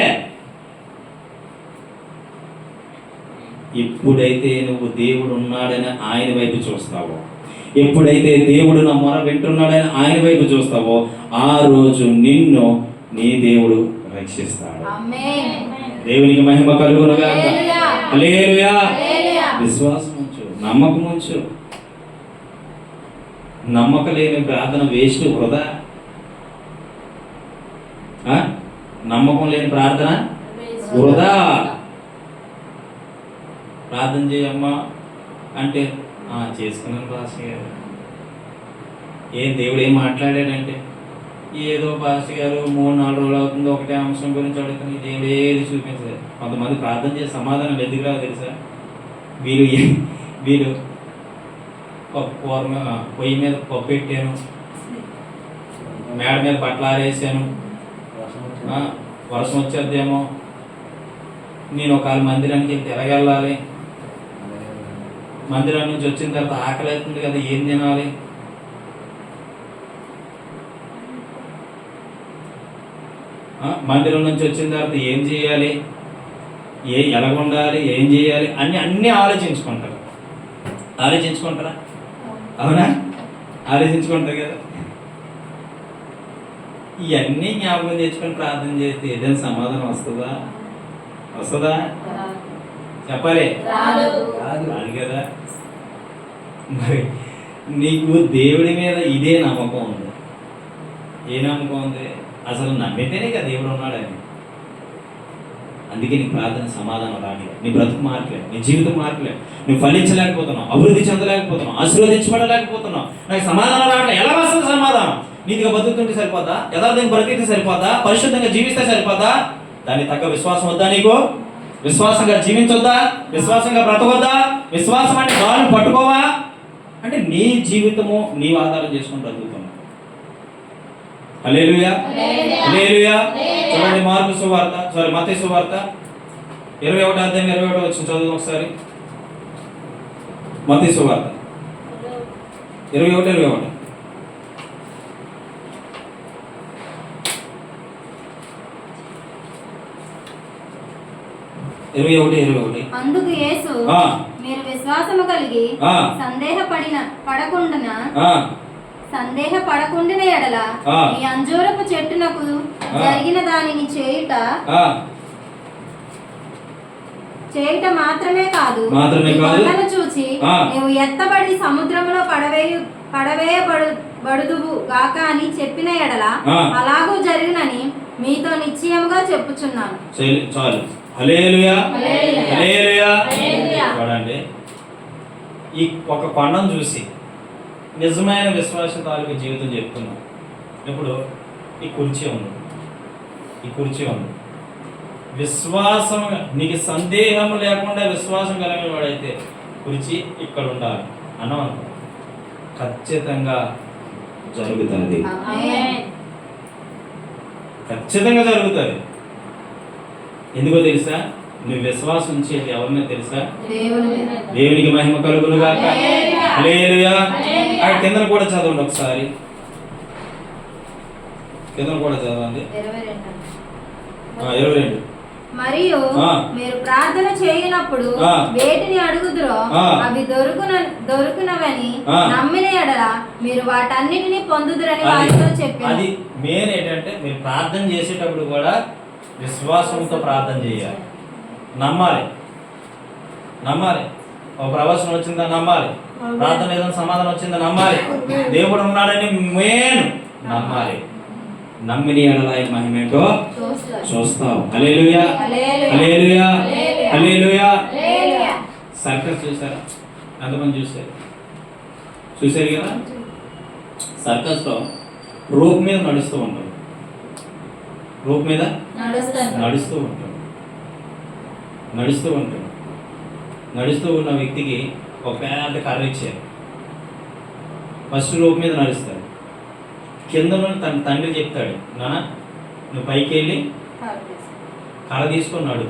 ఎప్పుడైతే నువ్వు దేవుడు ఉన్నాడని ఆయన వైపు చూస్తావో, ఎప్పుడైతే దేవుడు నా మొర వింటున్నాడని ఆయన వైపు చూస్తావో, ఆ రోజు నిన్ను నీ దేవుడు రక్షిస్తాడు. దేవునికి మహిమ కలుగును గాక. హల్లెలూయా. విశ్వాసం ఉంచు, నమ్మకం ఉంచు. నమ్మకం లేని ప్రార్థన వేస్ట్, వృధా. నమ్మకం లేని ప్రార్థన వృధా. ప్రార్థన చేయమ్మా అంటే చేసుకున్నాను పాస్టర్ గారు. ఏం దేవుడు ఏం మాట్లాడాడంటే, ఏదో పాస్టర్ గారు 3-4 రోజులు అవుతుంది ఒకటే అంశం గురించి అడుగుతాను, దేవుడు ఏది చూపించలేదు. కొంతమంది ప్రార్థన చేసి సమాధానం ఎందుకు రావు తెలుసా? వీళ్ళు పొయ్యి మీద పప్పు పెట్టాను, మేడ మీద బట్టలు ఆరేసాను, వర్షం వచ్చేద్దేమో, నేను ఒకవేళ మందిరానికి వెళ్తే ఎలాగెళ్ళాలి, మందిరం నుంచి వచ్చిన తర్వాత ఆకలి అవుతుంది కదా, ఏం తినాలి, మందిరం నుంచి వచ్చిన తర్వాత ఏం చేయాలి, ఎలాగ ఉండాలి, ఏం చేయాలి అన్నీ ఆలోచించుకుంటారా? అవునా? ఆలోచించుకుంటారు కదా. ఇవన్నీ జ్ఞాపకం తెచ్చుకొని ప్రార్థన చేస్తే ఏదైనా సమాధానం వస్తుందా? చెప్పాలి, రాదు కదా. మరి నీకు దేవుడి మీద ఇదే నమ్మకం ఉంది. ఏ నమ్మకం ఉంది? అసలు నమ్మితేనే కదా దేవుడు ఉన్నాడని. అందుకే నీ ప్రార్థన సమాధానం రానిలే, నీ బ్రతుకు మార్చలేదు, నీ జీవితం మార్చలేదు, నువ్వు ఫలించలేకపోతున్నావు, అభివృద్ధి చెందలేకపోతున్నావు, ఆశీర్వదించబడలేకపోతున్నావు. నాకు సమాధానం రావట్లేదు. ఎలా వస్తుంది సమాధానం? నీతిగా బతుకుతుంటే సరిపోతా? యథార్థంగా బ్రతికితే సరిపోతా? పరిశుద్ధంగా జీవిస్తే సరిపోతా? దానికి తగ్గ విశ్వాసం వద్దా నీకు? విశ్వాసంగా జీవించొద్దా? విశ్వాసంగా బ్రతకొద్దా? విశ్వాసం అంటే గాలిని పట్టుకోవా? అంటే నీ జీవితము నీవు ఆధారం చేసుకుని బ్రతుకుతున్నావు. హల్లెలూయా, హల్లెలూయా. చూడండి మత్తయి సువార్త 21 వచ్చిన చదువు ఒకసారి. మత్తయి సువార్త 21. అందుకు యేసు, మీరు విశ్వాసము కలిగి సందేహపడకుండిన ఎడల ఈ అంజూరపు చెట్టునకు జరిగిన దానిని చేయుట చేయట మాత్రమే కాదు మాత్రమే ఈ కాదు. కొండను చూచి ఆ. నీవు ఎత్తబడి సముద్రంలో పడవేయబడుదువు గాక అని చెప్పిన ఎడల ఆ. అలాగూ జరిగినని మీతో నిశ్చయముగా చెప్పుచున్నాను. చాలు. హల్లెలూయా, హల్లెలూయా. హల్లెలూయా. హల్లెలూయా. చూడండి, ఈ ఒక కొండను చూసి నిజమైన విశ్వాస తాలూకు జీవితం చెప్తున్నాం. ఇప్పుడు ఈ కుర్చీ ఉంది, ఈ కుర్చీ ఉంది. విశ్వాసం, నీకు సందేహం లేకుండా విశ్వాసం కలిగిన వాడైతే కుర్చీ ఇక్కడ ఉండాలి అన్నాం అనుకో, ఖచ్చితంగా జరుగుతుంది. ఆమేన్. ఖచ్చితంగా జరుగుతుంది. ఎందుకో తెలుసా? నువ్వు విశ్వాసం ఉంచేది ఎవరిని తెలుసా? దేవుని మీద. దేవునికి మహిమ కలుగును గాక. హల్లెలూయా. హల్లెలూయా. హల్లెలూయా. ఆ కిందన కూడా చదవండి ఒకసారి, కిందన కూడా చదవండి. 22. మరియు ఆ. మీరు ప్రార్థన చేయనప్పుడు ఆ. వేటిని అడుగుదురో ఆ. అవి దొరుకునవని ఆ. నమ్మిన ఎడల మీరు వాటన్నిటిని పొందుదురని అది వారితో చెప్పాను. అది మెయిన్ ఏంటంటే, మీరు ప్రార్థన చేసేటప్పుడు కూడా విశ్వాసంతో ప్రార్థన చేయాలి. నమ్మాలి, నమ్మాలి. ఒక ప్రవచనం వచ్చిందా నమ్మాలి, ప్రార్థన ఏదైనా సమాధానం వచ్చిందా నమ్మాలి, దేవుడు ఉన్నాడని మెయిన్ నమ్మాలి. నమ్మిన ఎడల ఆయన మహిమేంటో చూస్తావు. హల్లెలూయా, హల్లెలూయా. హల్లెలూయా, హల్లెలూయా. హల్లెలూయా. హల్లెలూయా. సర్కస్ చూసారా? ఎంతమంది చూసారు? చూసారు కదా? సర్కస్లో రోప్ మీద నడుస్తూ ఉంటారు, రోప్ మీద నడుస్తాను. నడుస్తూ ఉంటాడు, నడుస్తూ ఉంటాడు. నడుస్తూ ఉన్న వ్యక్తికి ఒక పెద్ద కర్ర ఇచ్చారు. ఫస్ట్ రోప్ మీద నడుస్తాడు. కింద తన తండ్రి చెప్తాడు, నాన్న నువ్వు పైకి వెళ్ళి కర్ర తీసుకొని నడు,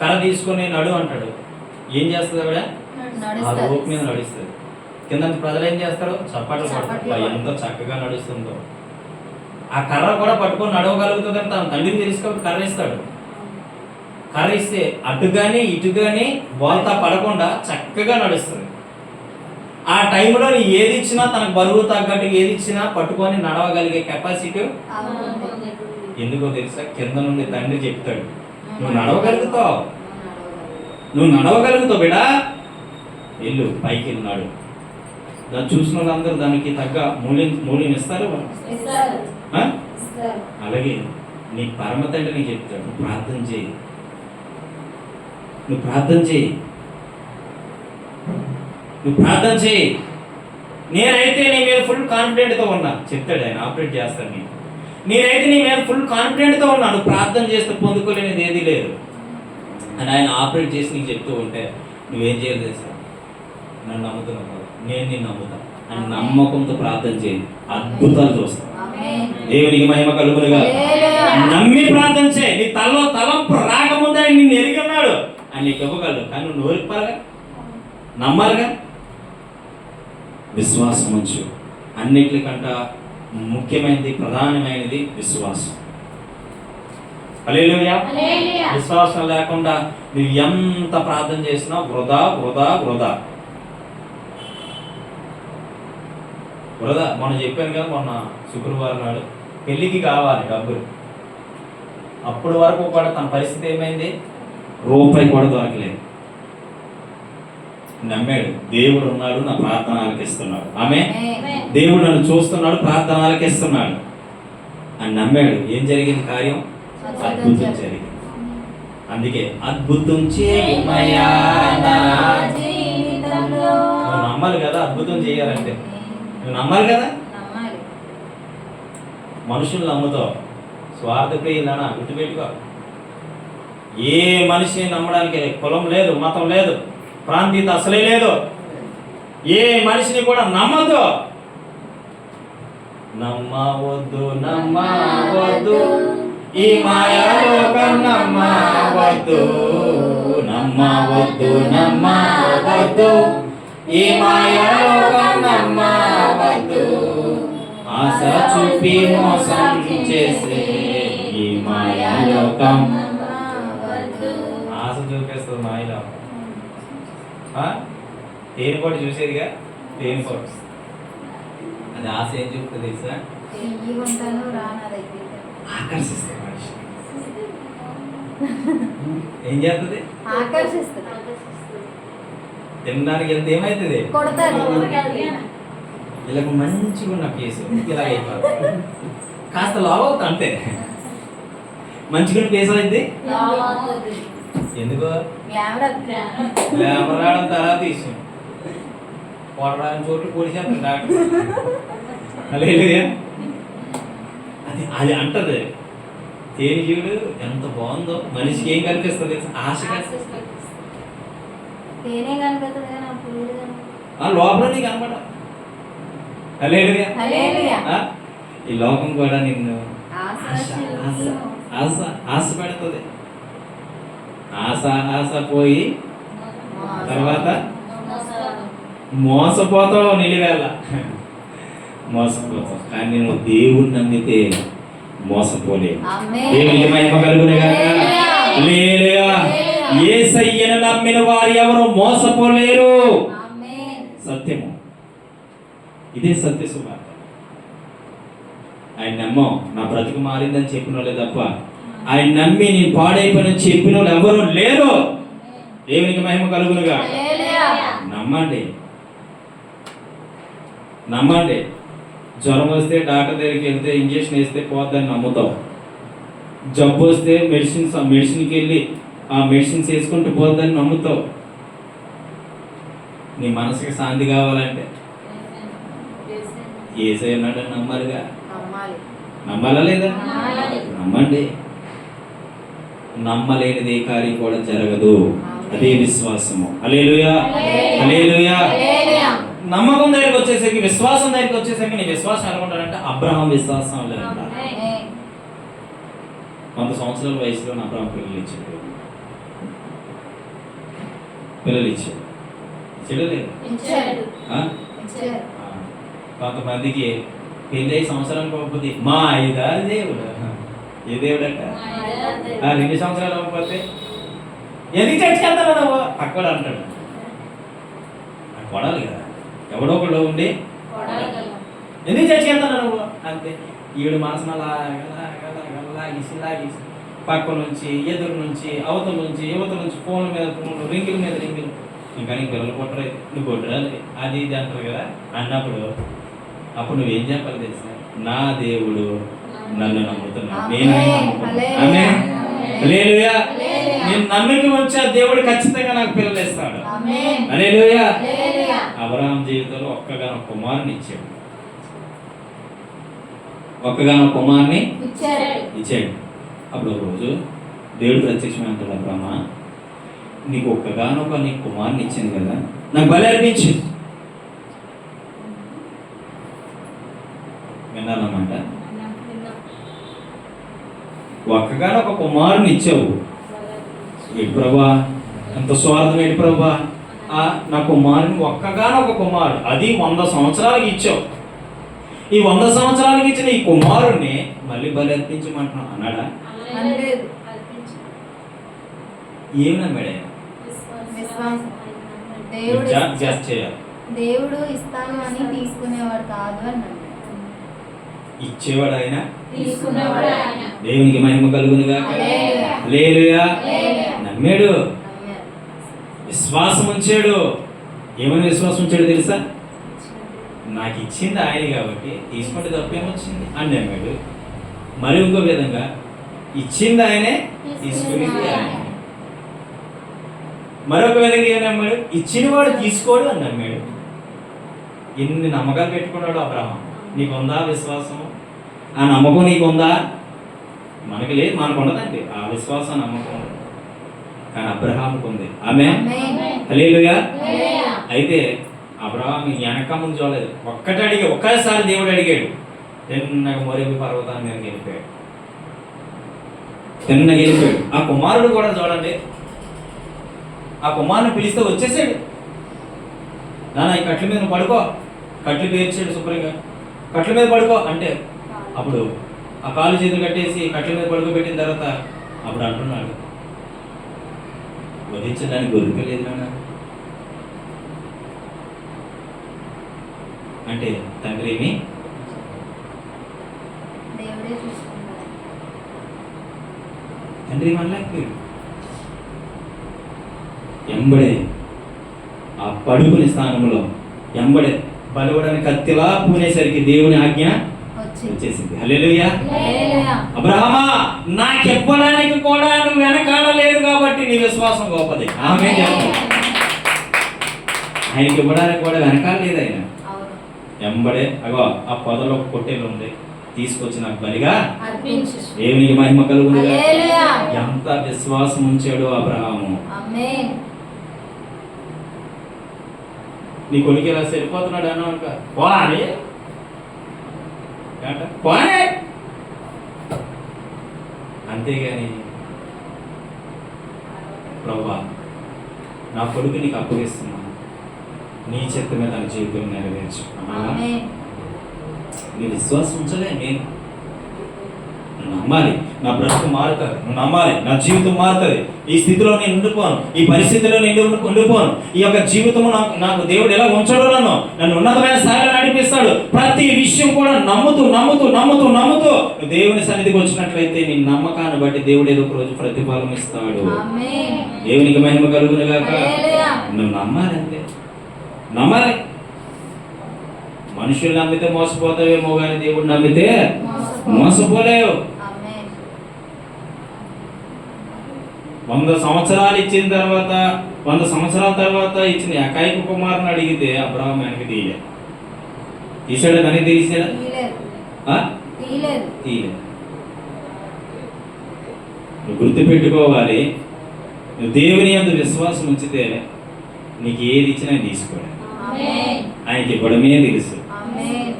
కర్ర తీసుకొని నడు అంటాడు. ఏం చేస్తుంది ఆవిడ? ఆ రోప్ మీద నడుస్తుంది. కింద ప్రజలు ఏం చేస్తారు? చప్పట్లు పడతారు. ఎంత చక్కగా నడుస్తుందో. ఆ కర్ర కూడా పట్టుకొని నడవగలుగుతుందని తన తండ్రికి తెలుసు కాబట్టి కర్ర ఇస్తాడు. కర్ర ఇస్తే అటు కానీ ఇటు కానీ బోల్తా పడకుండా చక్కగా నడుస్తుంది. ఆ టైంలో ఏది ఇచ్చినా తనకు బరువు తగ్గట్టు ఏది ఇచ్చినా పట్టుకొని నడవగలిగే కెపాసిటీ ఎందుకో తెలుసా? కింద నుండి తండ్రి చెప్తాడు, నువ్వు నడవగలుగుతావు, నువ్వు నడవగలుగుతావు బిడా, వెళ్ళు పైకి వెళ్ళినాడు. దాన్ని చూసిన వాళ్ళందరూ దానికి తగ్గ మూల్యం ఇస్తారు. ఆ? అలాగే నీ పరమ తండ్రి నీకు చెప్తాడు, నువ్వు ప్రార్థన చేయి, నువ్వు ప్రార్థన చేయి, నువ్వు ప్రార్థన చేయి. నేనైతే నీ మీద ఫుల్ కాన్ఫిడెంట్తో ఉన్నా చెప్తాడు ఆయన, ఆపరేట్ చేస్తాను నేను. నేనైతే నీ మీద ఫుల్ కాన్ఫిడెంట్తో ఉన్నా, నువ్వు ప్రార్థన చేస్తే పొందుకోలేనిది ఏది లేదు అని ఆయన ఆపరేట్ చేసి నీకు చెప్తూ ఉంటే నువ్వేం చేయాలి తెలుసా? నన్ను నమ్ముతున్నావు కదా, నేను నిన్ను నమ్ముతాను అని నమ్మకంతో ప్రార్థన చేయి, అద్భుతాలు చూస్తావు. దేవునికి మహిమ కలుగునుగా. నమ్మి ప్రార్థన చేయి. నీ తలలో తలంపు రాకముందే ఆయన నిన్ను ఎరిగి ఉన్నాడు, ఆయన నీకు ఇవ్వగలడు. కానీ నువ్వు నోరిప్పాలిగా, నమ్మాలిగా. విశ్వాసం ఉంచు. అన్నిటికంట ముఖ్యమైనది, ప్రధానమైనది విశ్వాసం. హల్లెలూయా. విశ్వాసం లేకుండా నువ్వు ఎంత ప్రార్థన చేసినా వృధా వృధా వృధా వృధా. మొన్న చెప్పాను కదా, మొన్న శుక్రవారం నాడు పెళ్ళికి కావాలి డబ్బులు. అప్పటి వరకు కూడా తన పరిస్థితి ఏమైంది? రూపాయి కూడా దొరకలేదు. నమ్మాడు, దేవుడు ఉన్నాడు, నా ప్రార్థన ఆలకిస్తున్నాడు. ఆమె దేవుడు నన్ను చూస్తున్నాడు, ప్రార్థన ఆలకిస్తున్నాడు అని నమ్మాడు. ఏం జరిగింది? కార్యం అద్భుతం జరిగింది. అందుకే అద్భుతం చేయమయ్యా నా జీవితంలో. నువ్వు నమ్మాలి కదా అద్భుతం చేయాలంటే, నువ్వు నమ్మాలి కదా. మనుషులు నమ్ముతావు, స్వార్థ ప్రియులనా గుర్తుపెట్టుకో. ఏ మనిషిని నమ్మడానికి కులం లేదు, మతం లేదు, ప్రాంతీయత అసలే లేదు. ఏ మనిషిని కూడా నమ్మద్దు, నమ్మవద్దు, నమ్మవద్దు, ఈ మాయాలోకం నమ్మవద్దు, నమ్మవద్దు, నమ్మవద్దు, ఈ మాయాలోకం నమ్మవద్దు, ఆశ చూపి మోసం చేసే ఈ మాయాలోకం. ఆశ చూపేస్తుంది మాయలోకం. తేనెపట్టు చూసేదిగా, తేనెపట్టు అది ఆశ ఏం చూపుతుంది తెలుసా? ఆకర్షిస్తుంది మనిషి. ఏం చేస్తుంది? ఆకర్షిస్తుంది. తినడానికి వెళ్తే ఏమవుతుంది? కొడతారు. వీళ్ళకు మంచిగా ఉన్న కేసు ఇలా అయిపోతుంది. కాస్త లావ్ అవుతా అంతే. మంచిగా ఉన్న కేసు అయితే ఎందుకు లేబర్ తర్వాత ఇష్టం కొట్టడానికి చోట్లు పొడిచేస్తాను డాక్టర్. లేదు అది అది అంటది. తేనెజీవుడు ఎంత బాగుందో, మనిషికి ఏం కనిపిస్తుంది? ఆశ కనిపిస్తుంది. తేనే కనిపిస్తుంది కానీ ఆ పురుగు లోపల నీకు కనపడ. ఈ లోకం కూడా నిన్ను ఆశ పెడుతుంది. ఆశ పోయి తర్వాత మోసపోతావు. నిలివేళ మోసపోతావు. కానీ నువ్వు దేవుణ్ణి నమ్మితే మోసపోలేవు. దేవునికి మహిమ కలుగును గాక. హల్లెలూయా. యేసయ్యను నమ్మిన వారు ఎవరు మోసపోలేరు. సత్యము ఇదే సత్య సువార్త. ఆయన నమ్మం నా బ్రతుకు మారిందని చెప్పిన వాళ్ళే తప్ప ఆయన నమ్మి నేను పాడైపోయిన చెప్పిన వాళ్ళు ఎవరు లేరు. దేవునికి మహిమ కలుగునుగా. నమ్మండి నమ్మండి. జ్వరం వస్తే డాక్టర్ దగ్గరికి వెళ్తే ఇంజక్షన్ వేస్తే పోద్దని నమ్ముతావు. జబ్బు వస్తే మెడిసిన్కి వెళ్ళి ఆ మెడిసిన్స్ వేసుకుంటూ పోద్దని నమ్ముతావు. నీ మనసుకి శాంతి కావాలంటే యేసయ్య ఉన్నాడని నమ్మాలిగా. నమ్మాలా లేదా? నమ్మండి. నమ్మలేనిది ఏ కార్యం కూడా జరగదు. అదే విశ్వాసము. హల్లెలూయా. హల్లెలూయా. నమ్మకం దగ్గరికి వచ్చేసరికి, విశ్వాసం దగ్గరికి వచ్చేసరికి నీ విశ్వాసం అనుకుంటాడంటే అబ్రహాం విశ్వాసం లేదంట. 100 సంవత్సరాల వయసులో అబ్రహాం పిల్లలు ఇచ్చాడు. కొంతమందికి పెళ్ళి సంవత్సరానికి అవ్వకపోతే మా ఐదారు దేవుడు. ఏ దేవుడు అంట? 2 సంవత్సరాలు అవ్వకపోతే ఎందుకు చచ్చికెళ్తాను నువ్వు అక్కడ అంటాడు. కొడాలి కదా, ఎవడో ఒకళ్ళు ఉండి ఎందుకు చచ్చికెళ్తాను నువ్వు అంతే. ఈవిడ మనసున లాగేసి పక్క నుంచి, ఎదురు నుంచి, అవతల నుంచి, యువతల నుంచి, ఫోన్ల మీద ఫోన్లు, రింగుల మీద రింగులు. ఇంకా నీకు పిల్లలు కొట్టరు, నువ్వు కొట్టరాలి అది ఇది అంటారు కదా. అన్నప్పుడు అప్పుడు నువ్వేం చెప్పాలి తెలుసా? నా దేవుడు నన్ను నమ్ముతున్నాడు, నేను హల్లెలూయా. నేను నమ్మిక వచ్చా దేవుడు ఖచ్చితంగా నాకు పిల్లలు ఇస్తాడు. హల్లెలూయా. అబ్రహాం జీవితంలో ఒక్కగానొక కుమారుని ఇచ్చాడు. ఒక్కగానొక కుమారుని ఇచ్చాడు. అప్పుడు రోజు దేవుడు ప్రత్యక్షమంటాడు, అబ్రహ్మ నీకు ఒక్కగానొక నీ కుమారుని ఇచ్చింది కదా, నాకు బలి అర్పించు. విన్నారన్నమాట. ఒక్కగానొక కుమారుని ఇచ్చావు. ఏంటి ప్రభా ఎంత స్వార్థం, ఏంటి ప్రభా నా కుమారుని ఒక్కగానొక కుమారుడు, అది 100 సంవత్సరాలకి ఇచ్చావు. ఈ 100 సంవత్సరాలకి ఇచ్చిన ఈ కుమారుణ్ణి మళ్ళీ బలి అర్పించమంటున్నావు అన్నాడా? ఏమి నమ్మాడు ఆయన? దేవుడు ఇస్తాను అని తీసుకునేవాడు కాదు అన్నాడు. ఇచ్చేవాడు ఆయన, దేవునికి మహిమ కలుగునుగా. హల్లెలూయా. నమ్మాడు, విశ్వాసం ఉంచాడు. ఏమని విశ్వాసం ఉంచాడు తెలుసా? నాకు ఇచ్చింది ఆయన కాబట్టి తీసుకుంటే తప్పేమొచ్చింది అని నమ్మాడు. మరి ఇంకో విధంగా ఇచ్చింది ఆయనే, తీసుకునేది ఆయన. మరొక విధంగా ఏం నమ్మాడు? ఇచ్చినవాడు తీసుకోడు అని నమ్మాడు. ఎన్ని నమ్మకాలు పెట్టుకున్నాడు అబ్రహాం. నీకుందా విశ్వాసం? ఆ నమ్మకం నీకుందా? మనకి లేదు, మనకు ఉండదండి ఆ విశ్వాసం, నమ్మకం ఉండదు. కానీ అబ్రహాంకు ఉంది. ఆమేన్. హల్లెలూయా. అయితే అబ్రహాం వెనక ముందు చూడలేదు. ఒక్కసారి దేవుడు అడిగాడు. తిన్నగా మోరేబు పర్వతాన్ని మీదకి వెళ్ళిపోయాడు. తిన్నగా వెళ్ళిపోయాడు. ఆ కుమారుడు కూడా చూడండి, ఆ కుమారుని పిలిస్తే వచ్చేసాడు. నాన్న ఈ కట్ల మీద పడుకో. కట్లు పేర్చాడు శుభ్రంగా. కట్ల మీద పడుకో అంటే అప్పుడు ఆ కాలు చేతులు కట్టేసి కట్ల మీద పడుకోబెట్టిన తర్వాత అప్పుడు అంటున్నాడు, వధించడానికి దొరకలేదు నాన్న అంటే తండ్రి ఏమి తండ్రి మనలేకపోయాడు. ఎంబడే ఆ పడుకుని స్థానంలో ఎంబడే బలవడానికి కత్తిలా పూనేసరికి దేవుని ఆజ్ఞ వచ్చేసింది. హల్లెలూయా. అబ్రహామా, నాకివ్వడానికి కూడా నువ్వు వెనకాడలేదు కాబట్టి నీ విశ్వాసం గొప్పది. ఆమె ఆయనకి ఇవ్వడానికి కూడా వెనకాడలేదు. ఆయన ఎంబడే అగో ఆ పొదలో కొట్టేలు ఉంది, తీసుకొచ్చి నాకు బలిగా దేవునికి మహిమ కలుగునుగా. ఎంత విశ్వాసం ఉంచాడు అబ్రహాము. నీ కొడుకు ఇలా సరిపోతున్నాడు అన్నావు అనుక పోనీ పోనీ, అంతేగాని ప్రభువా నా కొడుకు నీకు అప్పగిస్తున్నాను, నీ చిత్తమే తన జీవితం నెరవేర్చు. నీ విశ్వాసం ఉంచలే. నేను నమ్మాలి, నా బ్రతుకు మారుతుంది. నువ్వు నమ్మాలి, నా జీవితం మారుతుంది. ఈ స్థితిలో నేను ఉండిపోను, ఈ పరిస్థితిలో నేను ఉండిపోను. ఈ యొక్క జీవితము నాకు దేవుడు ఎలా ఉంచాడో నన్ను ఉన్నతమైన స్థాయిలో నడిపిస్తాడు. ప్రతి విషయం కూడా నమ్ముతూ నమ్ముతూ నమ్ముతూ నమ్ముతూ దేవుని సన్నిధికి వచ్చినట్లయితే నీ నమ్మకాన్ని బట్టి దేవుడు ఏదో ఒక రోజు ప్రతిఫలం ఇస్తాడు. దేవునికి మహిమ కలుగును గాక. నువ్వు నమ్మాలి, అంతే నమ్మాలి. మనుషులు నమ్మితే మోసపోతావేమో కానీ దేవుడు నమ్మితే మోసపోలేవు. 100 సంవత్సరాలు ఇచ్చిన తర్వాత 100 సంవత్సరాల తర్వాత ఇచ్చిన ఏకైక కుమారుని అడిగితే అబ్రహాం ఆయనకి తీయలేదు. తీసాడు, కానీ తీసాడా? తీయలేదు. నువ్వు గుర్తుపెట్టుకోవాలి, నువ్వు దేవుని యందు విశ్వాసం ఉంచితే నీకు ఏది ఇచ్చినా తీసుకోవాలి. ఆయనకి ఇవ్వడమే తెలుసు,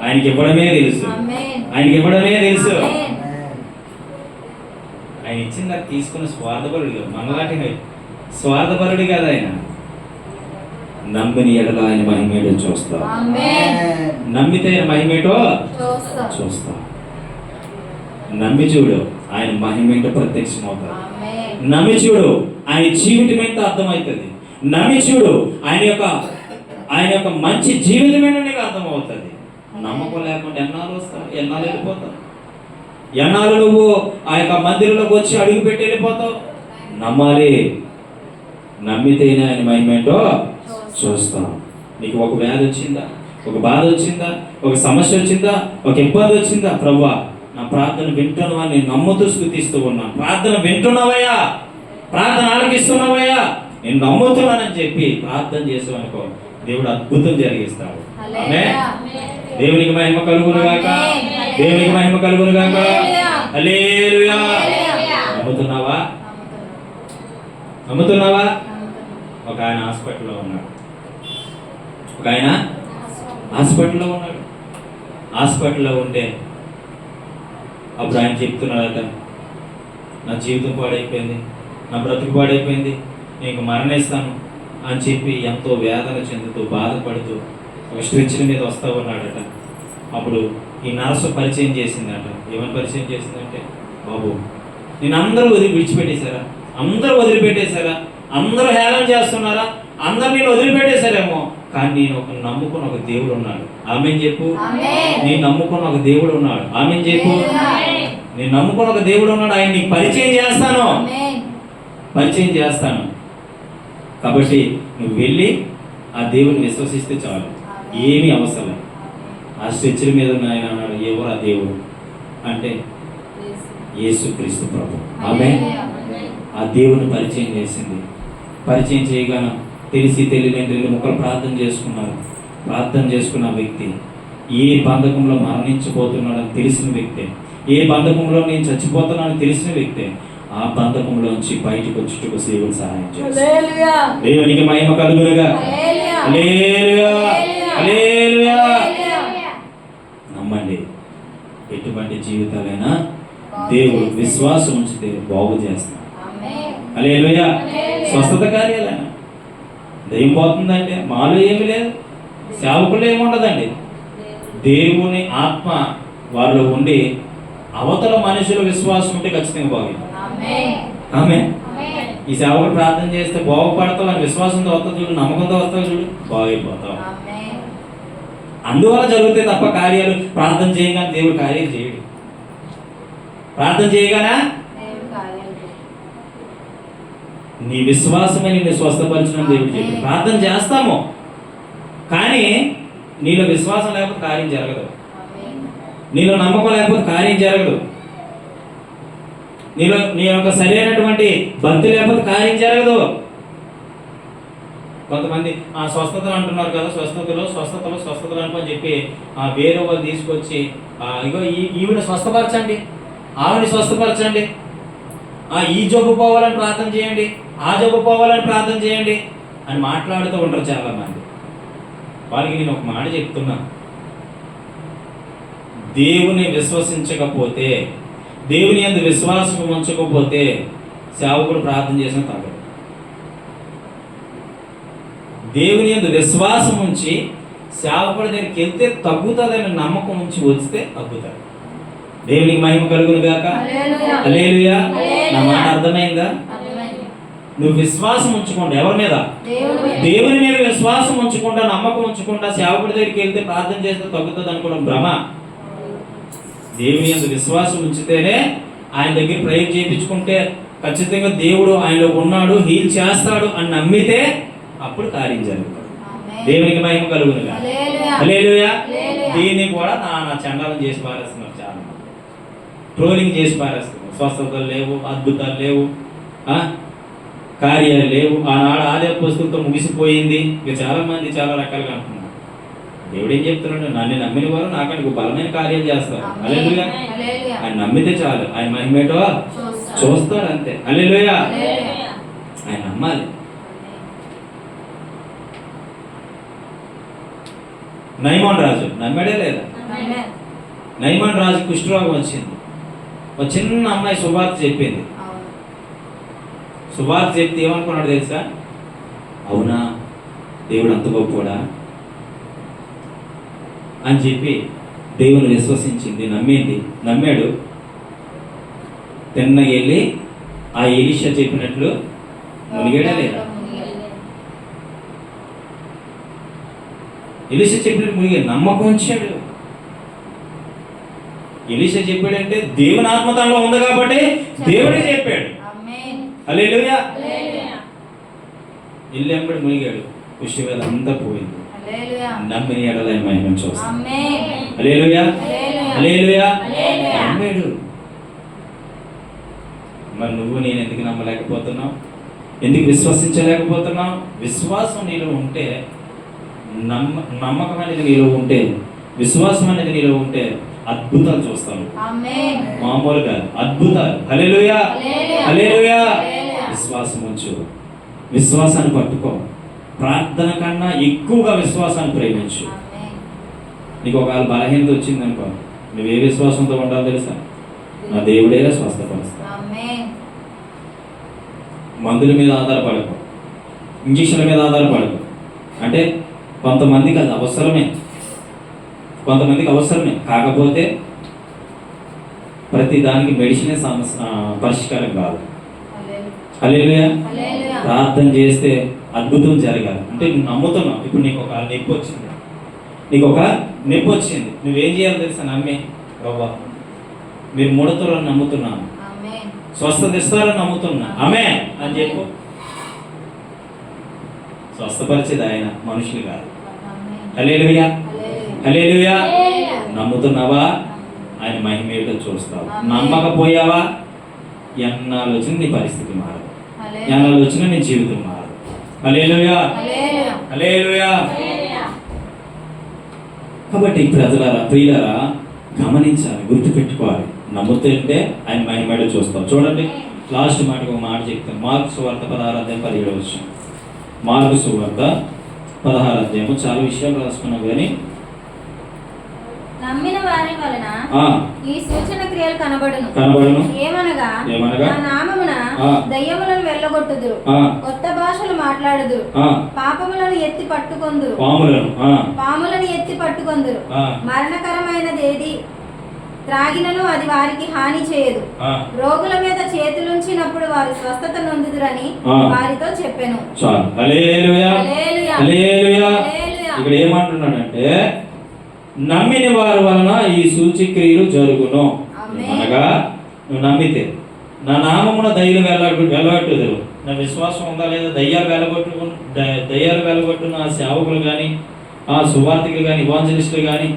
ఆయనకి ఇవ్వడమే తెలుసు, ఆయనకి ఇవ్వడమే తెలుసు. ఆయన ఇచ్చిన నాకు తీసుకున్న స్వార్థపరుడు కాదు, మనలాంటి స్వార్థపరుడు కాదు. ఆయన నమ్మిని ఎడల ఆయన మహిమేటో చూస్తా. నమ్మితే ఆయన మహిమేటో చూస్తా. నమ్మి చూడు, ఆయన మహిమేటో ప్రత్యక్షమవుతాడు. నమ్మి చూడు, ఆయన జీవితం ఏంటో అర్థమవుతుంది. నమ్మి చూడు, ఆయన యొక్క మంచి జీవితమేనో నీకు అర్థమవుతుంది. నమ్మకం లేకుండా ఎన్నాళ్ళు వస్తావు, ఎన్నాళ్ళు వెళ్ళిపోతావు, ఎన్నాళ్ళు నువ్వు ఆ యొక్క మందిరంలోకి వచ్చి అడుగు పెట్టి వెళ్ళిపోతావు. నమ్మాలి, నమ్మితేనే ఆయన మహిమేంటో చూస్తాం. నీకు ఒక వ్యాధి వచ్చిందా, ఒక బాధ వచ్చిందా, ఒక సమస్య వచ్చిందా, ఒక ఇబ్బంది వచ్చిందా, ప్రభువా నా ప్రార్థన వింటున్నావా, నేను నమ్ముతూ స్తుతిస్తూ ఉన్నాను. ప్రార్థన వింటున్నావయ్యా, ప్రార్థన ఆలకిస్తున్నావయ్యా, నేను నమ్ముతున్నానని చెప్పి ప్రార్థన చేసావనుకో, దేవుడు అద్భుతం జరిగిస్తాడు. దేవునికి మహిమ కలుగును గాక. దేవునికి మహిమ కలుగును గాక. హల్లెలూయా. నమ్ముతున్నావా? నమ్ముతున్నావా? ఒక ఆయన హాస్పిటల్లో ఉన్నాడు. హాస్పిటల్లో ఉంటే అప్పుడు ఆయన చెప్తున్నాడట, నా జీవితం పాడైపోయింది, నా బ్రతుకు పాడైపోయింది, నేను మరణిస్తాను అని చెప్పి ఎంతో వేదన చెందుతూ బాధపడుతూ ఒక స్ట్రెచ్చర్ మీద వస్తూ ఉన్నాడట. అప్పుడు ఈ నర్సు పరిచయం చేసిందట. ఏమని పరిచయం చేసిందంటే, బాబు నేను అందరూ విడిచిపెట్టేశారా, అందరూ వదిలిపెట్టేశారా, అందరూ హేళన చేస్తున్నారా, అందరు నేను వదిలిపెట్టేశారేమో, కానీ నేను నమ్ముకున్న ఒక దేవుడు ఉన్నాడు. ఆమేన్ చెప్పు. నేను నమ్ముకున్న ఒక దేవుడు ఉన్నాడు. ఆమేన్ చెప్పు. నేను నమ్ముకున్న ఒక దేవుడు ఉన్నాడు. ఆయన నీకు పరిచయం చేస్తాను. కాబట్టి నువ్వు వెళ్ళి ఆ దేవుని విశ్వసిస్తే చాలు, ఏమీ అవసరం. ఆ స్ట్రెచ్చర్ మీద ఉన్న ఆయన అన్నాడు, ఎవరు ఆ దేవుడు అంటే యేసుక్రీస్తు ప్రభు. ఆమేన్. ఆ దేవుని పరిచయం చేసింది. పరిచయం చేయగానే తెలిసి తెలియని 2 ముక్కలు ప్రార్థన చేసుకున్న వ్యక్తి ఏ బంధకంలో మరణించిపోతున్నాడని తెలిసిన వ్యక్తే, ఏ బంధకంలో నేను చచ్చిపోతున్నానని తెలిసిన వ్యక్తే ఆ బంధకంలోంచి బయటకు వచ్చుటకు సేవలు సహాయం చేస్తారు. దేవునికి మహిమ కలుగునుగా. హల్లెలూయా. హల్లెలూయా. నమ్మండి, ఎటువంటి జీవితాలైనా దేవుడు విశ్వాసం ఉంచితే బాగు చేస్తాడు. హల్లెలూయా. స్వస్థత కార్యాలైనా దయ్యం పోతుందంటే మాలో ఏమి లేదు, సేవకులు ఏముండదండి. దేవుని ఆత్మ వారిలో ఉండి అవతల మనుషుల విశ్వాసం ఉంటే ఖచ్చితంగా బాగుంది. ఆమె ఈ సేవకులు ప్రార్థన చేస్తే బాగుపడతావు అని విశ్వాసంతో వస్తావు చూడు, నమ్మకంతో వస్తావు చూడు, బాగైపోతావు. అందువల్ల జరుగుతాయి తప్ప కార్యాలు ప్రార్థన చేయగానే దేవుడు కార్యాలు చేయడు. ప్రార్థన చేయగానే నీ విశ్వాసమే నిన్ను స్వస్థపరచడం దేవుడు చెప్పి ప్రార్థన చేస్తాము, కానీ నీలో విశ్వాసం లేకపోతే కార్యం జరగదు, నీలో నమ్మకం లేకపోతే కార్యం జరగదు, నీ యొక్క సరైనటువంటి భక్తి లేకపోతే కార్యం జరగదు. కొంతమంది స్వస్థతలు అంటున్నారు కదా, స్వస్థతలు అని చెప్పి వేరే వాళ్ళు తీసుకొచ్చి ఇగో ఈవిని స్వస్థపరచండి, ఆవిని స్వస్థపరచండి, ఈ జబ్బు పోవాలని ప్రార్థన చేయండి, ఆ జబ్బు పోవాలని ప్రార్థన చేయండి అని మాట్లాడుతూ ఉంటారు చాలా మంది. వారికి నేను ఒక మాట చెప్తున్నా, దేవుని విశ్వసించకపోతే, దేవుని యందు విశ్వాసం ఉంచకపోతే సేవకుడు ప్రార్థన చేసిన తగ్గదు. దేవుని యందు విశ్వాసం ఉంచి సేవకుడి దగ్గరికి వెళ్తే తగ్గుతుందని నమ్మకం ఉంచి వస్తే తగ్గుతాడు. దేవునికి మహిమ కలుగును గాక. హల్లెలూయా. నా మాట అర్థమైందా? నువ్వు విశ్వాసం ఉంచకుండా ఎవరి మీద? దేవుని మీద విశ్వాసం ఉంచకుండా, నమ్మకం ఉంచకుండా సేవకుడి దగ్గరికి వెళ్తే ప్రార్థన చేస్తే తగ్గుతుంది అనుకోవడం భ్రమ. దేవుని యందు విశ్వాసం ఉంచితేనే ఆయన దగ్గర ప్రేయర్ చేయించుకుంటే ఖచ్చితంగా దేవుడు ఆయనలో ఉన్నాడు, హీల్ చేస్తాడు అని నమ్మితే అప్పుడు కార్యం జరుగుతుంది. దేవునికి మహిమ కలుగునుగా. హల్లెలూయా. దీన్ని కూడా నా చండాలం చేసి పారేస్తున్నారు, చాలా ట్రోలింగ్ చేసి పారేస్తున్నారు. స్వస్థతలు లేవు, అద్భుతాలు లేవు, కార్యాలు లేవు, ఆనాడు ఆలయ పుస్తకంతో ముగిసిపోయింది. ఇక చాలా మంది చాలా రకాలుగా అంటున్నారు. దేవుడు ఏం చెప్తున్నాడు? నన్ను నమ్మిన వారు నాకంటే బలమైన కార్యాలు చేస్తారు. హల్లెలూయా. ఆయన నమ్మితే చాలు, ఆయన మహిమేటో చూస్తాడు అంతే. హల్లెలూయా. ఆయన నమ్మాలి. నయమాన్ రాజు నమ్మాడే లేదా? నయమాన్ రాజు కుష్ఠరోగం వచ్చింది. ఒక చిన్న అమ్మాయి సువార్త చెప్పింది. సువార్త చెప్తే ఏమనుకున్నాడు తెలుసా? అవునా, దేవుడు అంత గొప్పవాడా అని చెప్పి దేవుని విశ్వసించింది, నమ్మాడు. తిన్నగా వెళ్ళి ఆ ఎలీషా చెప్పినట్లు మునిగాడా లేదా? ఎలీషా చెప్పినట్టు మునిగాడు, నమ్మకం ఉంచాడు. ఎలీషా చెప్పాడంటే దేవుని ఆత్మ తనలో ఉంది కాబట్టి దేవుడే చెప్పాడు. హల్లెలూయా. ఇల్లు ఎంబడి మునిగాడు, కుష్ఠవ్యాధి అంతా పోయింది. నమ్మిన ఎడల మహిమ చూస్తాం. హల్లెలూయా. హల్లెలూయా. నమ్మాడు. మరి నువ్వు నేను ఎందుకు నమ్మలేకపోతున్నావు? ఎందుకు విశ్వసించలేకపోతున్నావు? విశ్వాసం నీలో ఉంటే, నమ్మకం అనేది నీలో ఉంటే, విశ్వాసం అనేది నీలో ఉంటే అద్భుతాలు చూస్తాను. మామూలుగా అద్భుతాలు. హల్లెలూయా. హల్లెలూయా. విశ్వాసం ఉంచు, విశ్వాసాన్ని పట్టుకో. ప్రార్థన కన్నా ఎక్కువగా విశ్వాసాన్ని ప్రేమించు. నీకు ఒకవేళ బలహీనత వచ్చిందనుకో, నువ్వు ఏ విశ్వాసంతో ఉండాలో తెలుసా? నా దేవుడే స్వస్థపరుస్తా. మందుల మీద ఆధారపడకు, ఇంజక్షన్ల మీద ఆధారపడకు. అంటే కొంతమందికి అది అవసరమే, కొంతమందికి అవసరమే, కాకపోతే ప్రతి దానికి మెడిసినే పరిష్కారం కాదు. హల్లెలూయా. ప్రార్థన చేస్తే అద్భుతం జరగాలి. అంటే నువ్వు నమ్ముతున్నావు. ఇప్పుడు నీకు ఒక నొప్పి వచ్చింది, నువ్వేం చేయాలి తెలుసా? నమ్మి బాబా మీరు ముడతారని నమ్ముతున్నాను, స్వస్థత ఇస్తారని నమ్ముతున్నా, ఆమేన్ అని చెప్పు. స్వస్థపరిచేది ఆయన, మనుషులు కాదు. హల్లెలూయా. హల్లెలూయా. నమ్ముతున్నావా? ఆయన మహిమ ఏంటో చూస్తావు. నమ్మకపోయావా? ఎన్నాళ్ళు వచ్చినా నీ పరిస్థితి మారదు, ఎన్నాళ్ళు వచ్చినా నీ జీవితం మారదు. హల్లెలూయా. హల్లెలూయా. కాబట్టి ప్రజలారా, ప్రియులారా, గమనించాలి, గుర్తుపెట్టుకోవాలి. నమ్ముతుంటే ఆయన మహిమ చూస్తాం. చూడండి, లాస్ట్ మాటకు ఒక మాట చెప్తాను. మార్కు సువార్త 16:17. మార్కు సువార్త 16 చాలా విషయాలు రాసుకున్నాం కానీ నమ్మిన వారి వలన ఈ సూచన క్రియలు కనబడును. ఏమనగా నా నామమున దయ్యములను వెళ్ళగొట్టుదురు, కొత్త భాషలు మాట్లాడుదురు, పాపములను ఎత్తి పట్టుకొందురు, పాములను ఎత్తి పట్టుకొందురు, మరణకరమైనదేది త్రాగినను అది వారికి హాని చేయదు, రోగుల మీద చేతులుంచినప్పుడు వారు స్వస్థత నొందుదురని వారితో చెప్పెను. ఇక్కడ ఏమంటున్నాడంటే, నమ్మిన వారి వలన ఈ సూచక్రియలు జరుగును. అనగా నువ్వు నమ్మితే నా నామమున దయ్యాలు వెళ్ళగొట్టుదురు, నా విశ్వాసం ఉందా లేదా? దయ్యాలు వెలగొట్టున్న ఆ సేవకులు కానీ, ఆ సువార్థికులు కానీ, ఇవాంజలిస్టులు కానీ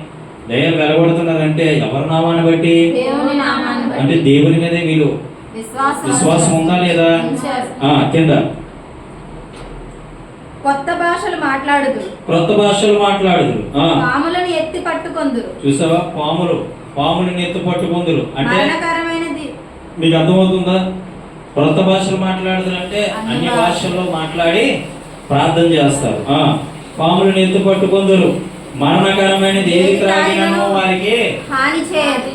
దయ్యాలు వెలగొడుతున్నారంటే ఎవరి నామాన్ని బట్టి? దేవుని నామాన్ని బట్టి. అంటే దేవుని మీదే వీళ్ళు విశ్వాసం ఉందా లేదా? కింద కొత్త భాషలు మాట్లాడుదురు. పాములను ఎత్తి పట్టుకొందురు. చూసావా? పాములను ఎత్తి పట్టుకొందురు అంటే మరణకరమైనది. మీకు అర్థమవుతుందా? కొత్త భాషలు మాట్లాడుదురు అంటే అన్ని భాషల్లో మాట్లాడి ప్రార్థన చేస్తారు. పాములను ఎత్తి పట్టుకొందురు. మరణకరమైనది ఏది త్రాగినను వారికి హాని చేయదు.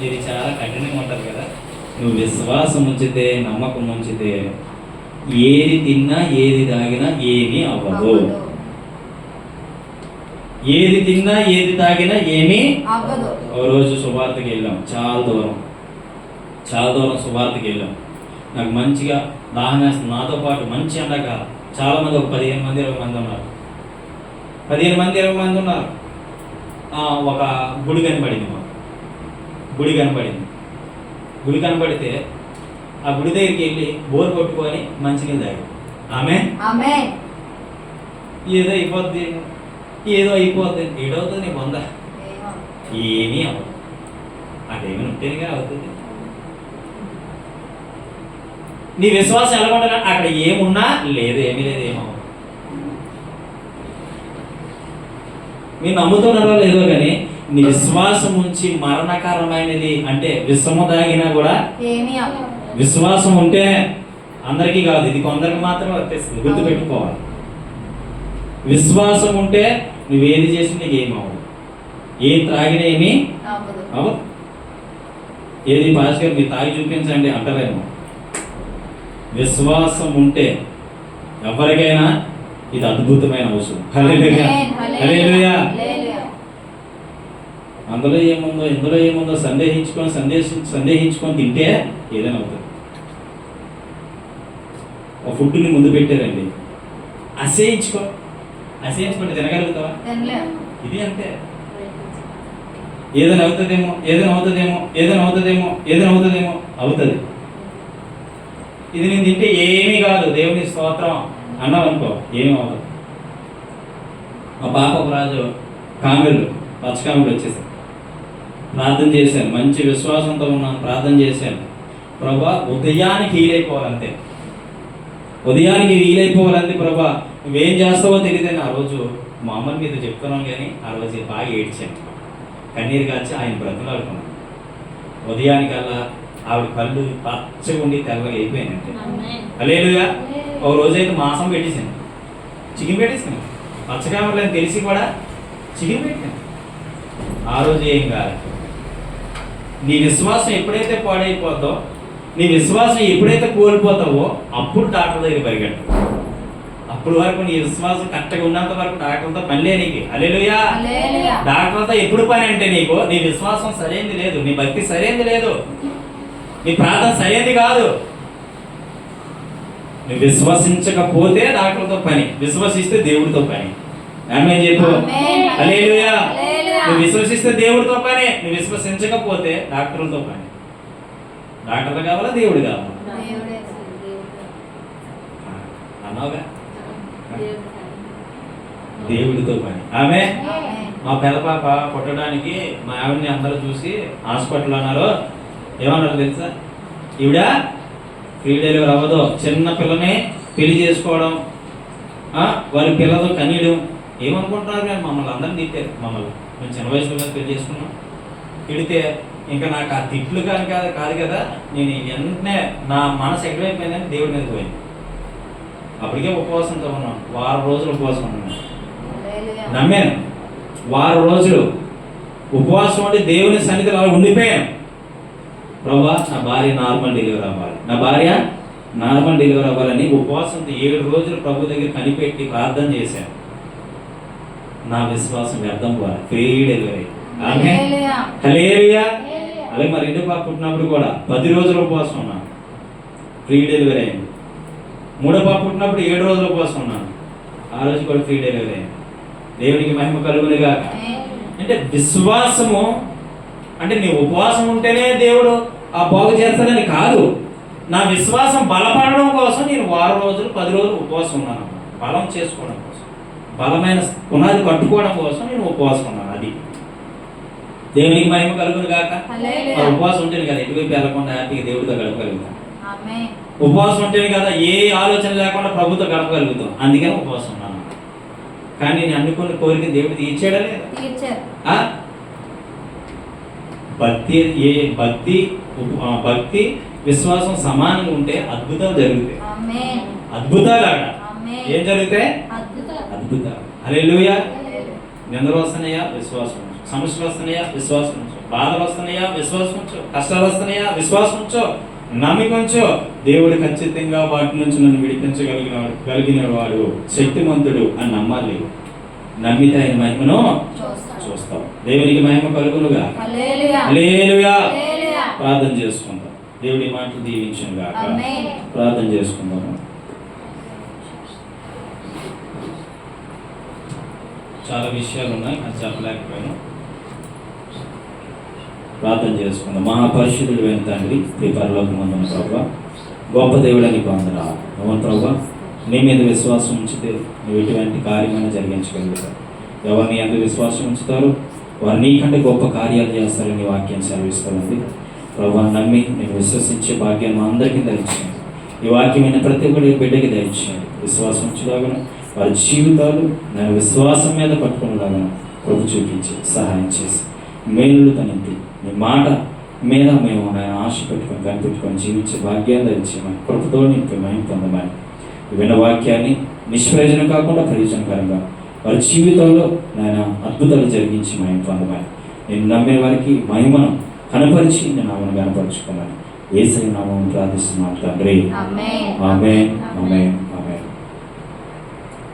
ఇది చాలా కఠినంగా ఉంటది కదా. నువ్వు విశ్వాసం ఉంచితే, నమ్మకం ఉంచితే ఏది తిన్నా ఏది తాగినా ఏమీ అవ్వదు. ఏది తిన్నా ఏది తాగినా ఏమీ అవ్వదు. ఓ రోజు సువార్తకి వెళ్ళాం, చాలా దూరం సువార్తకి వెళ్ళాం. నాకు మంచిగా దాహం వేస్తుంది. నాతో పాటు మంచి ఎండాకాలం, చాలా మంది ఒక 15 మంది 20 మంది ఉన్నారు. 15 మంది 20 మంది ఉన్నారు. ఒక గుడి కనపడింది మాకు. గుడి కనపడితే ఆ గుడి దగ్గరికి వెళ్ళి బోర్ కొట్టుకొని మంచినీళ్ళు తాగి ఆమె ఏదో అయిపోద్ది ఏడవుతుంది నీ బొంద. ఏమీ అవ్వదు. అదేమీ ఉంటేనే కానీ అవుతుంది. నీ విశ్వాసం ఎలా ఉండాలి? అక్కడ ఏమున్నా లేదు, ఏమీ లేదు, ఏమవ్వదు. మీరు నమ్ముతున్నారో లేదో కానీ నీ విశ్వాసం ఉంచి మరణకరమైనది అంటే విషము తాగినా కూడా ఏమీ అవ్వదు. విశ్వాసం ఉంటే అందరికీ కాదు, ఇది కొందరికి మాత్రమే వర్తిస్తుంది. గుర్తుపెట్టుకోవాలి. విశ్వాసం ఉంటే నువ్వేది చేసి నీకు ఏమి అవ్వదు. ఏం త్రాగినా ఏమీ అవ్వదు. ఏది పాస్ గారు మీరు తాగి చూపించండి అంటారేమో. విశ్వాసం ఉంటే ఎవరికైనా ఇది అద్భుతమైన అవసరం. హల్లెలూయా. అందులో ఏముందో సందేహించుకొని తింటే ఏదైనా అవుతుంది. ఒక ఫుడ్ని ముందు పెట్టారండి, అసేయించుకుంటే తినగలుగుతావా? ఇది అంతే. ఏదైనా అవుతుందేమో అవుతుంది. ఇది నేను తింటే ఏమీ కాదు, దేవుని స్తోత్రం అన్నావు అనుకో, ఏమీ అవ్వదు. మా పాప రాజు పచ్చకామెలు వచ్చేసాను. ప్రార్థన చేశాను, మంచి విశ్వాసంతో ఉన్నాను. ప్రార్థన చేశాను, ప్రభా ఉదయానికి వీలైపోవాలంతే ప్రభా నువ్వేం చేస్తావో తెలియదని. ఆ రోజు మా అమ్మని మీద చెప్తున్నాను కానీ ఆ రోజు బాగా ఏడ్చాను, కన్నీరు కాల్చి ఆయన బ్రతులాడుకున్నాను. ఉదయానికల్లా ఆవిడ కళ్ళు పచ్చగా ఉండి తెల్లగా అయిపోయానంటే. హల్లెలూయా. ఒక రోజైతే మాంసం పెట్టేసాను, చికెన్ పెట్టేసాను. పచ్చకామర్లని తెలిసి కూడా చికెన్ పెట్టాను. ఆ రోజు ఏం కాదు. నీ విశ్వాసం ఎప్పుడైతే పాడైపోతావో, నీ విశ్వాసం ఎప్పుడైతే కోల్పోతావో అప్పుడు డాక్టర్ దగ్గర పరిగెట్టు. అప్పుడు వరకు నీ విశ్వాసం కరెక్ట్గా ఉన్నంత వరకు డాక్టర్తో పనిలే నీకు. హల్లెలూయా. డాక్టర్తో ఎప్పుడు పని అంటే నీకు నీ విశ్వాసం సరైనది లేదు, నీ భక్తి సరైనది లేదు, నీ ప్రార్థన సరైనది కాదు. నువ్వు విశ్వసించకపోతే డాక్టర్తో పని, విశ్వసిస్తే దేవుడితో పని. ఆమేన్ చెప్పు. హల్లెలూయా. నువ్వు విశ్వసిస్తే దేవుడితో పని, నువ్వు విశ్వసించకపోతే డాక్టర్లతో పని. డాక్టర్లు కావాలా దేవుడు కావాలా? అన్నావుగా, దేవుడితో పని. ఆమె మా పెద్ద పాప పుట్టడానికి మా ఆవిడని అందరూ చూసి హాస్పిటల్ అన్నారు. ఏమన్నారు తెలుసా? ఈవిడ ఫ్రీ డెలివరీ అవ్వదు, చిన్న పిల్లని పెళ్లి చేసుకోవడం, వాళ్ళ పిల్లతో కనీయడం. ఏమనుకుంటున్నారు కానీ మమ్మల్ని అందరినీ తిట్టారు. మేము చిన్న వయసులో పెళ్లి చేసుకున్నాం. తిడితే ఇంకా నాకు ఆ తిట్లు కానీ కాదు కదా, నేను వెంటనే నా మనసు ఎక్కడైపోయిందని దేవుడి మీద పోయింది. అప్పటికే ఉపవాసంతో ఉన్నాను, 1 వారం రోజులు ఉపవాసం ఉన్నాను. నమ్మాను, 1 వారం రోజులు ఉపవాసం ఉండి దేవుని సన్నిధిలో అలా ఉండిపోయాను. ప్రభా నా భార్య నార్మల్ డెలివరీ అవ్వాలని ఉపవాసంతో 7 రోజులు ప్రభు దగ్గర కనిపెట్టి ప్రార్థన చేశాను. నా విశ్వాసం వ్యర్థం పోవాలి. Free delivery. హల్లెలూయా. అలాగే మా 2వ పాప పుట్టినప్పుడు కూడా 10 రోజుల ఉపవాసం ఉన్నాను, ఫ్రీ డెలివరీ అయింది. 3వ పాప పుట్టినప్పుడు 7 రోజుల ఉపవాసం ఉన్నాను, ఆ రోజు కూడా ఫ్రీ డెలివరీ అయింది. దేవునికి మహిమ కలుగునుగా. అంటే విశ్వాసము అంటే నీ ఉపవాసం ఉంటేనే దేవుడు ఆ బాగు చేస్తాడని కాదు. నా విశ్వాసం బలపడడం కోసం నేను వారం రోజులు 10 రోజులు ఉపవాసం ఉన్నాను. బలం చేసుకోవడం కోసం, బలమైన పునాది కట్టుకోవడం కోసం నేను ఉపవాసం ఉన్నాను. అది దేవునికి మహిమ కలుగును గాక. హల్లెలూయా. మరి ఉపవాసం ఉంటేనే కదా ఎటువైపు వెళ్ళకుండా హ్యాపీగా దేవుడితో గడపగలుగుతాం. ఆమేన్. ఉపవాసం ఉంటేనే కదా ఏ ఆలోచన లేకుండా ప్రభుతో గడపగలుగుతాం. అందుకని ఉపవాసం ఉన్నాను. కానీ నేను అనుకున్న కోరిక దేవుడు తీర్చాడా లేదా? తీర్చారు. ఆ? భక్తి విశ్వాసం సమానంగా ఉంటే అద్భుతాలు జరుగుతాయి. ఆమేన్. అద్భుతాలు ఆడ ఆమేన్. ఏం జరుగుతాయి? అద్భుతం. అద్భుతాలు. హల్లెలూయా. హల్లెలూయా. నిందలు వస్తున్నాయా? విశ్వాసం ఉంచు. సమస్యలు వస్తున్నాయా? విశ్వాసం ఉంచు. బాధలు వస్తున్నాయా? విశ్వాసం ఉంచు. కష్టాలు వస్తున్నాయా? విశ్వాసం ఉంచు. నమ్మిక ఉంచు. దేవుడు ఖచ్చితంగా వాటి నుంచి నన్ను విడిపించగలిగిన వాడు శక్తిమంతుడు అని నమ్మాలి. నమ్మితే ఆయన మహిమను చూస్తాం. చూస్తాం. దేవునికి మహిమ కలుగునుగా. హల్లెలూయా. హల్లెలూయా. హల్లెలూయా. ప్రార్థన చేసుకుందాం. దేవుడి మాటలు దీవించును గాక. ఆమేన్. ప్రార్థన చేసుకుందాం. చాలా విషయాలు ఉన్నాయి, అది చెప్పలేకపోయాను. ప్రార్థన చేసుకుందాం. మహాపరిశుద్ధుడు అయిన తండ్రి, ఈ పరలోకమందున ప్రభువా, గొప్ప దేవుడని వందనాలు. అవును ప్రభువా, నీ మీద విశ్వాసం ఉంచితే నువ్వు ఎటువంటి కార్యమైనా జరిగించగలుగుతావు. ఎవరు నీ అందు విశ్వాసం ఉంచుతారో వారు నీకంటే గొప్ప కార్యాలు చేస్తారని వాక్యం సెలవిస్తుంది. ప్రభువా, నమ్మి నేను విశ్వసించే భాగ్యాన్ని మా అందరికీ దయచేయండి. ఈ వాక్యమైన ప్రతి ఒక్కరి బిడ్డకి దయచేయండి. విశ్వాసం ఉంచలాగా వారి జీవితాలు నేను విశ్వాసం మీద పట్టుకునేలాగా ప్రభు చూపించి సహాయం చేసి మేలు తనింటి మీ మాట మీద మేము ఆయన ఆశ పెట్టుకొని కనిపెట్టుకొని జీవించే భాగ్యాన్ని దయచేయమని కృపతో నింపి మేము పొందమని విన్న వాక్యాన్ని నిష్ప్రయోజనం కాకుండా ప్రయోజనకరంగా వారి జీవితంలో నేను అద్భుతాలు జరిగించి మేము పొందమని నేను నమ్మిన వారికి మహిమను కనపరిచి నేను నామను కనపరుచుకోమని యేసయ్య నామమున ప్రార్థిస్తున్నాను తండ్రి. ఆమేన్. ఆమేన్. ఆమేన్.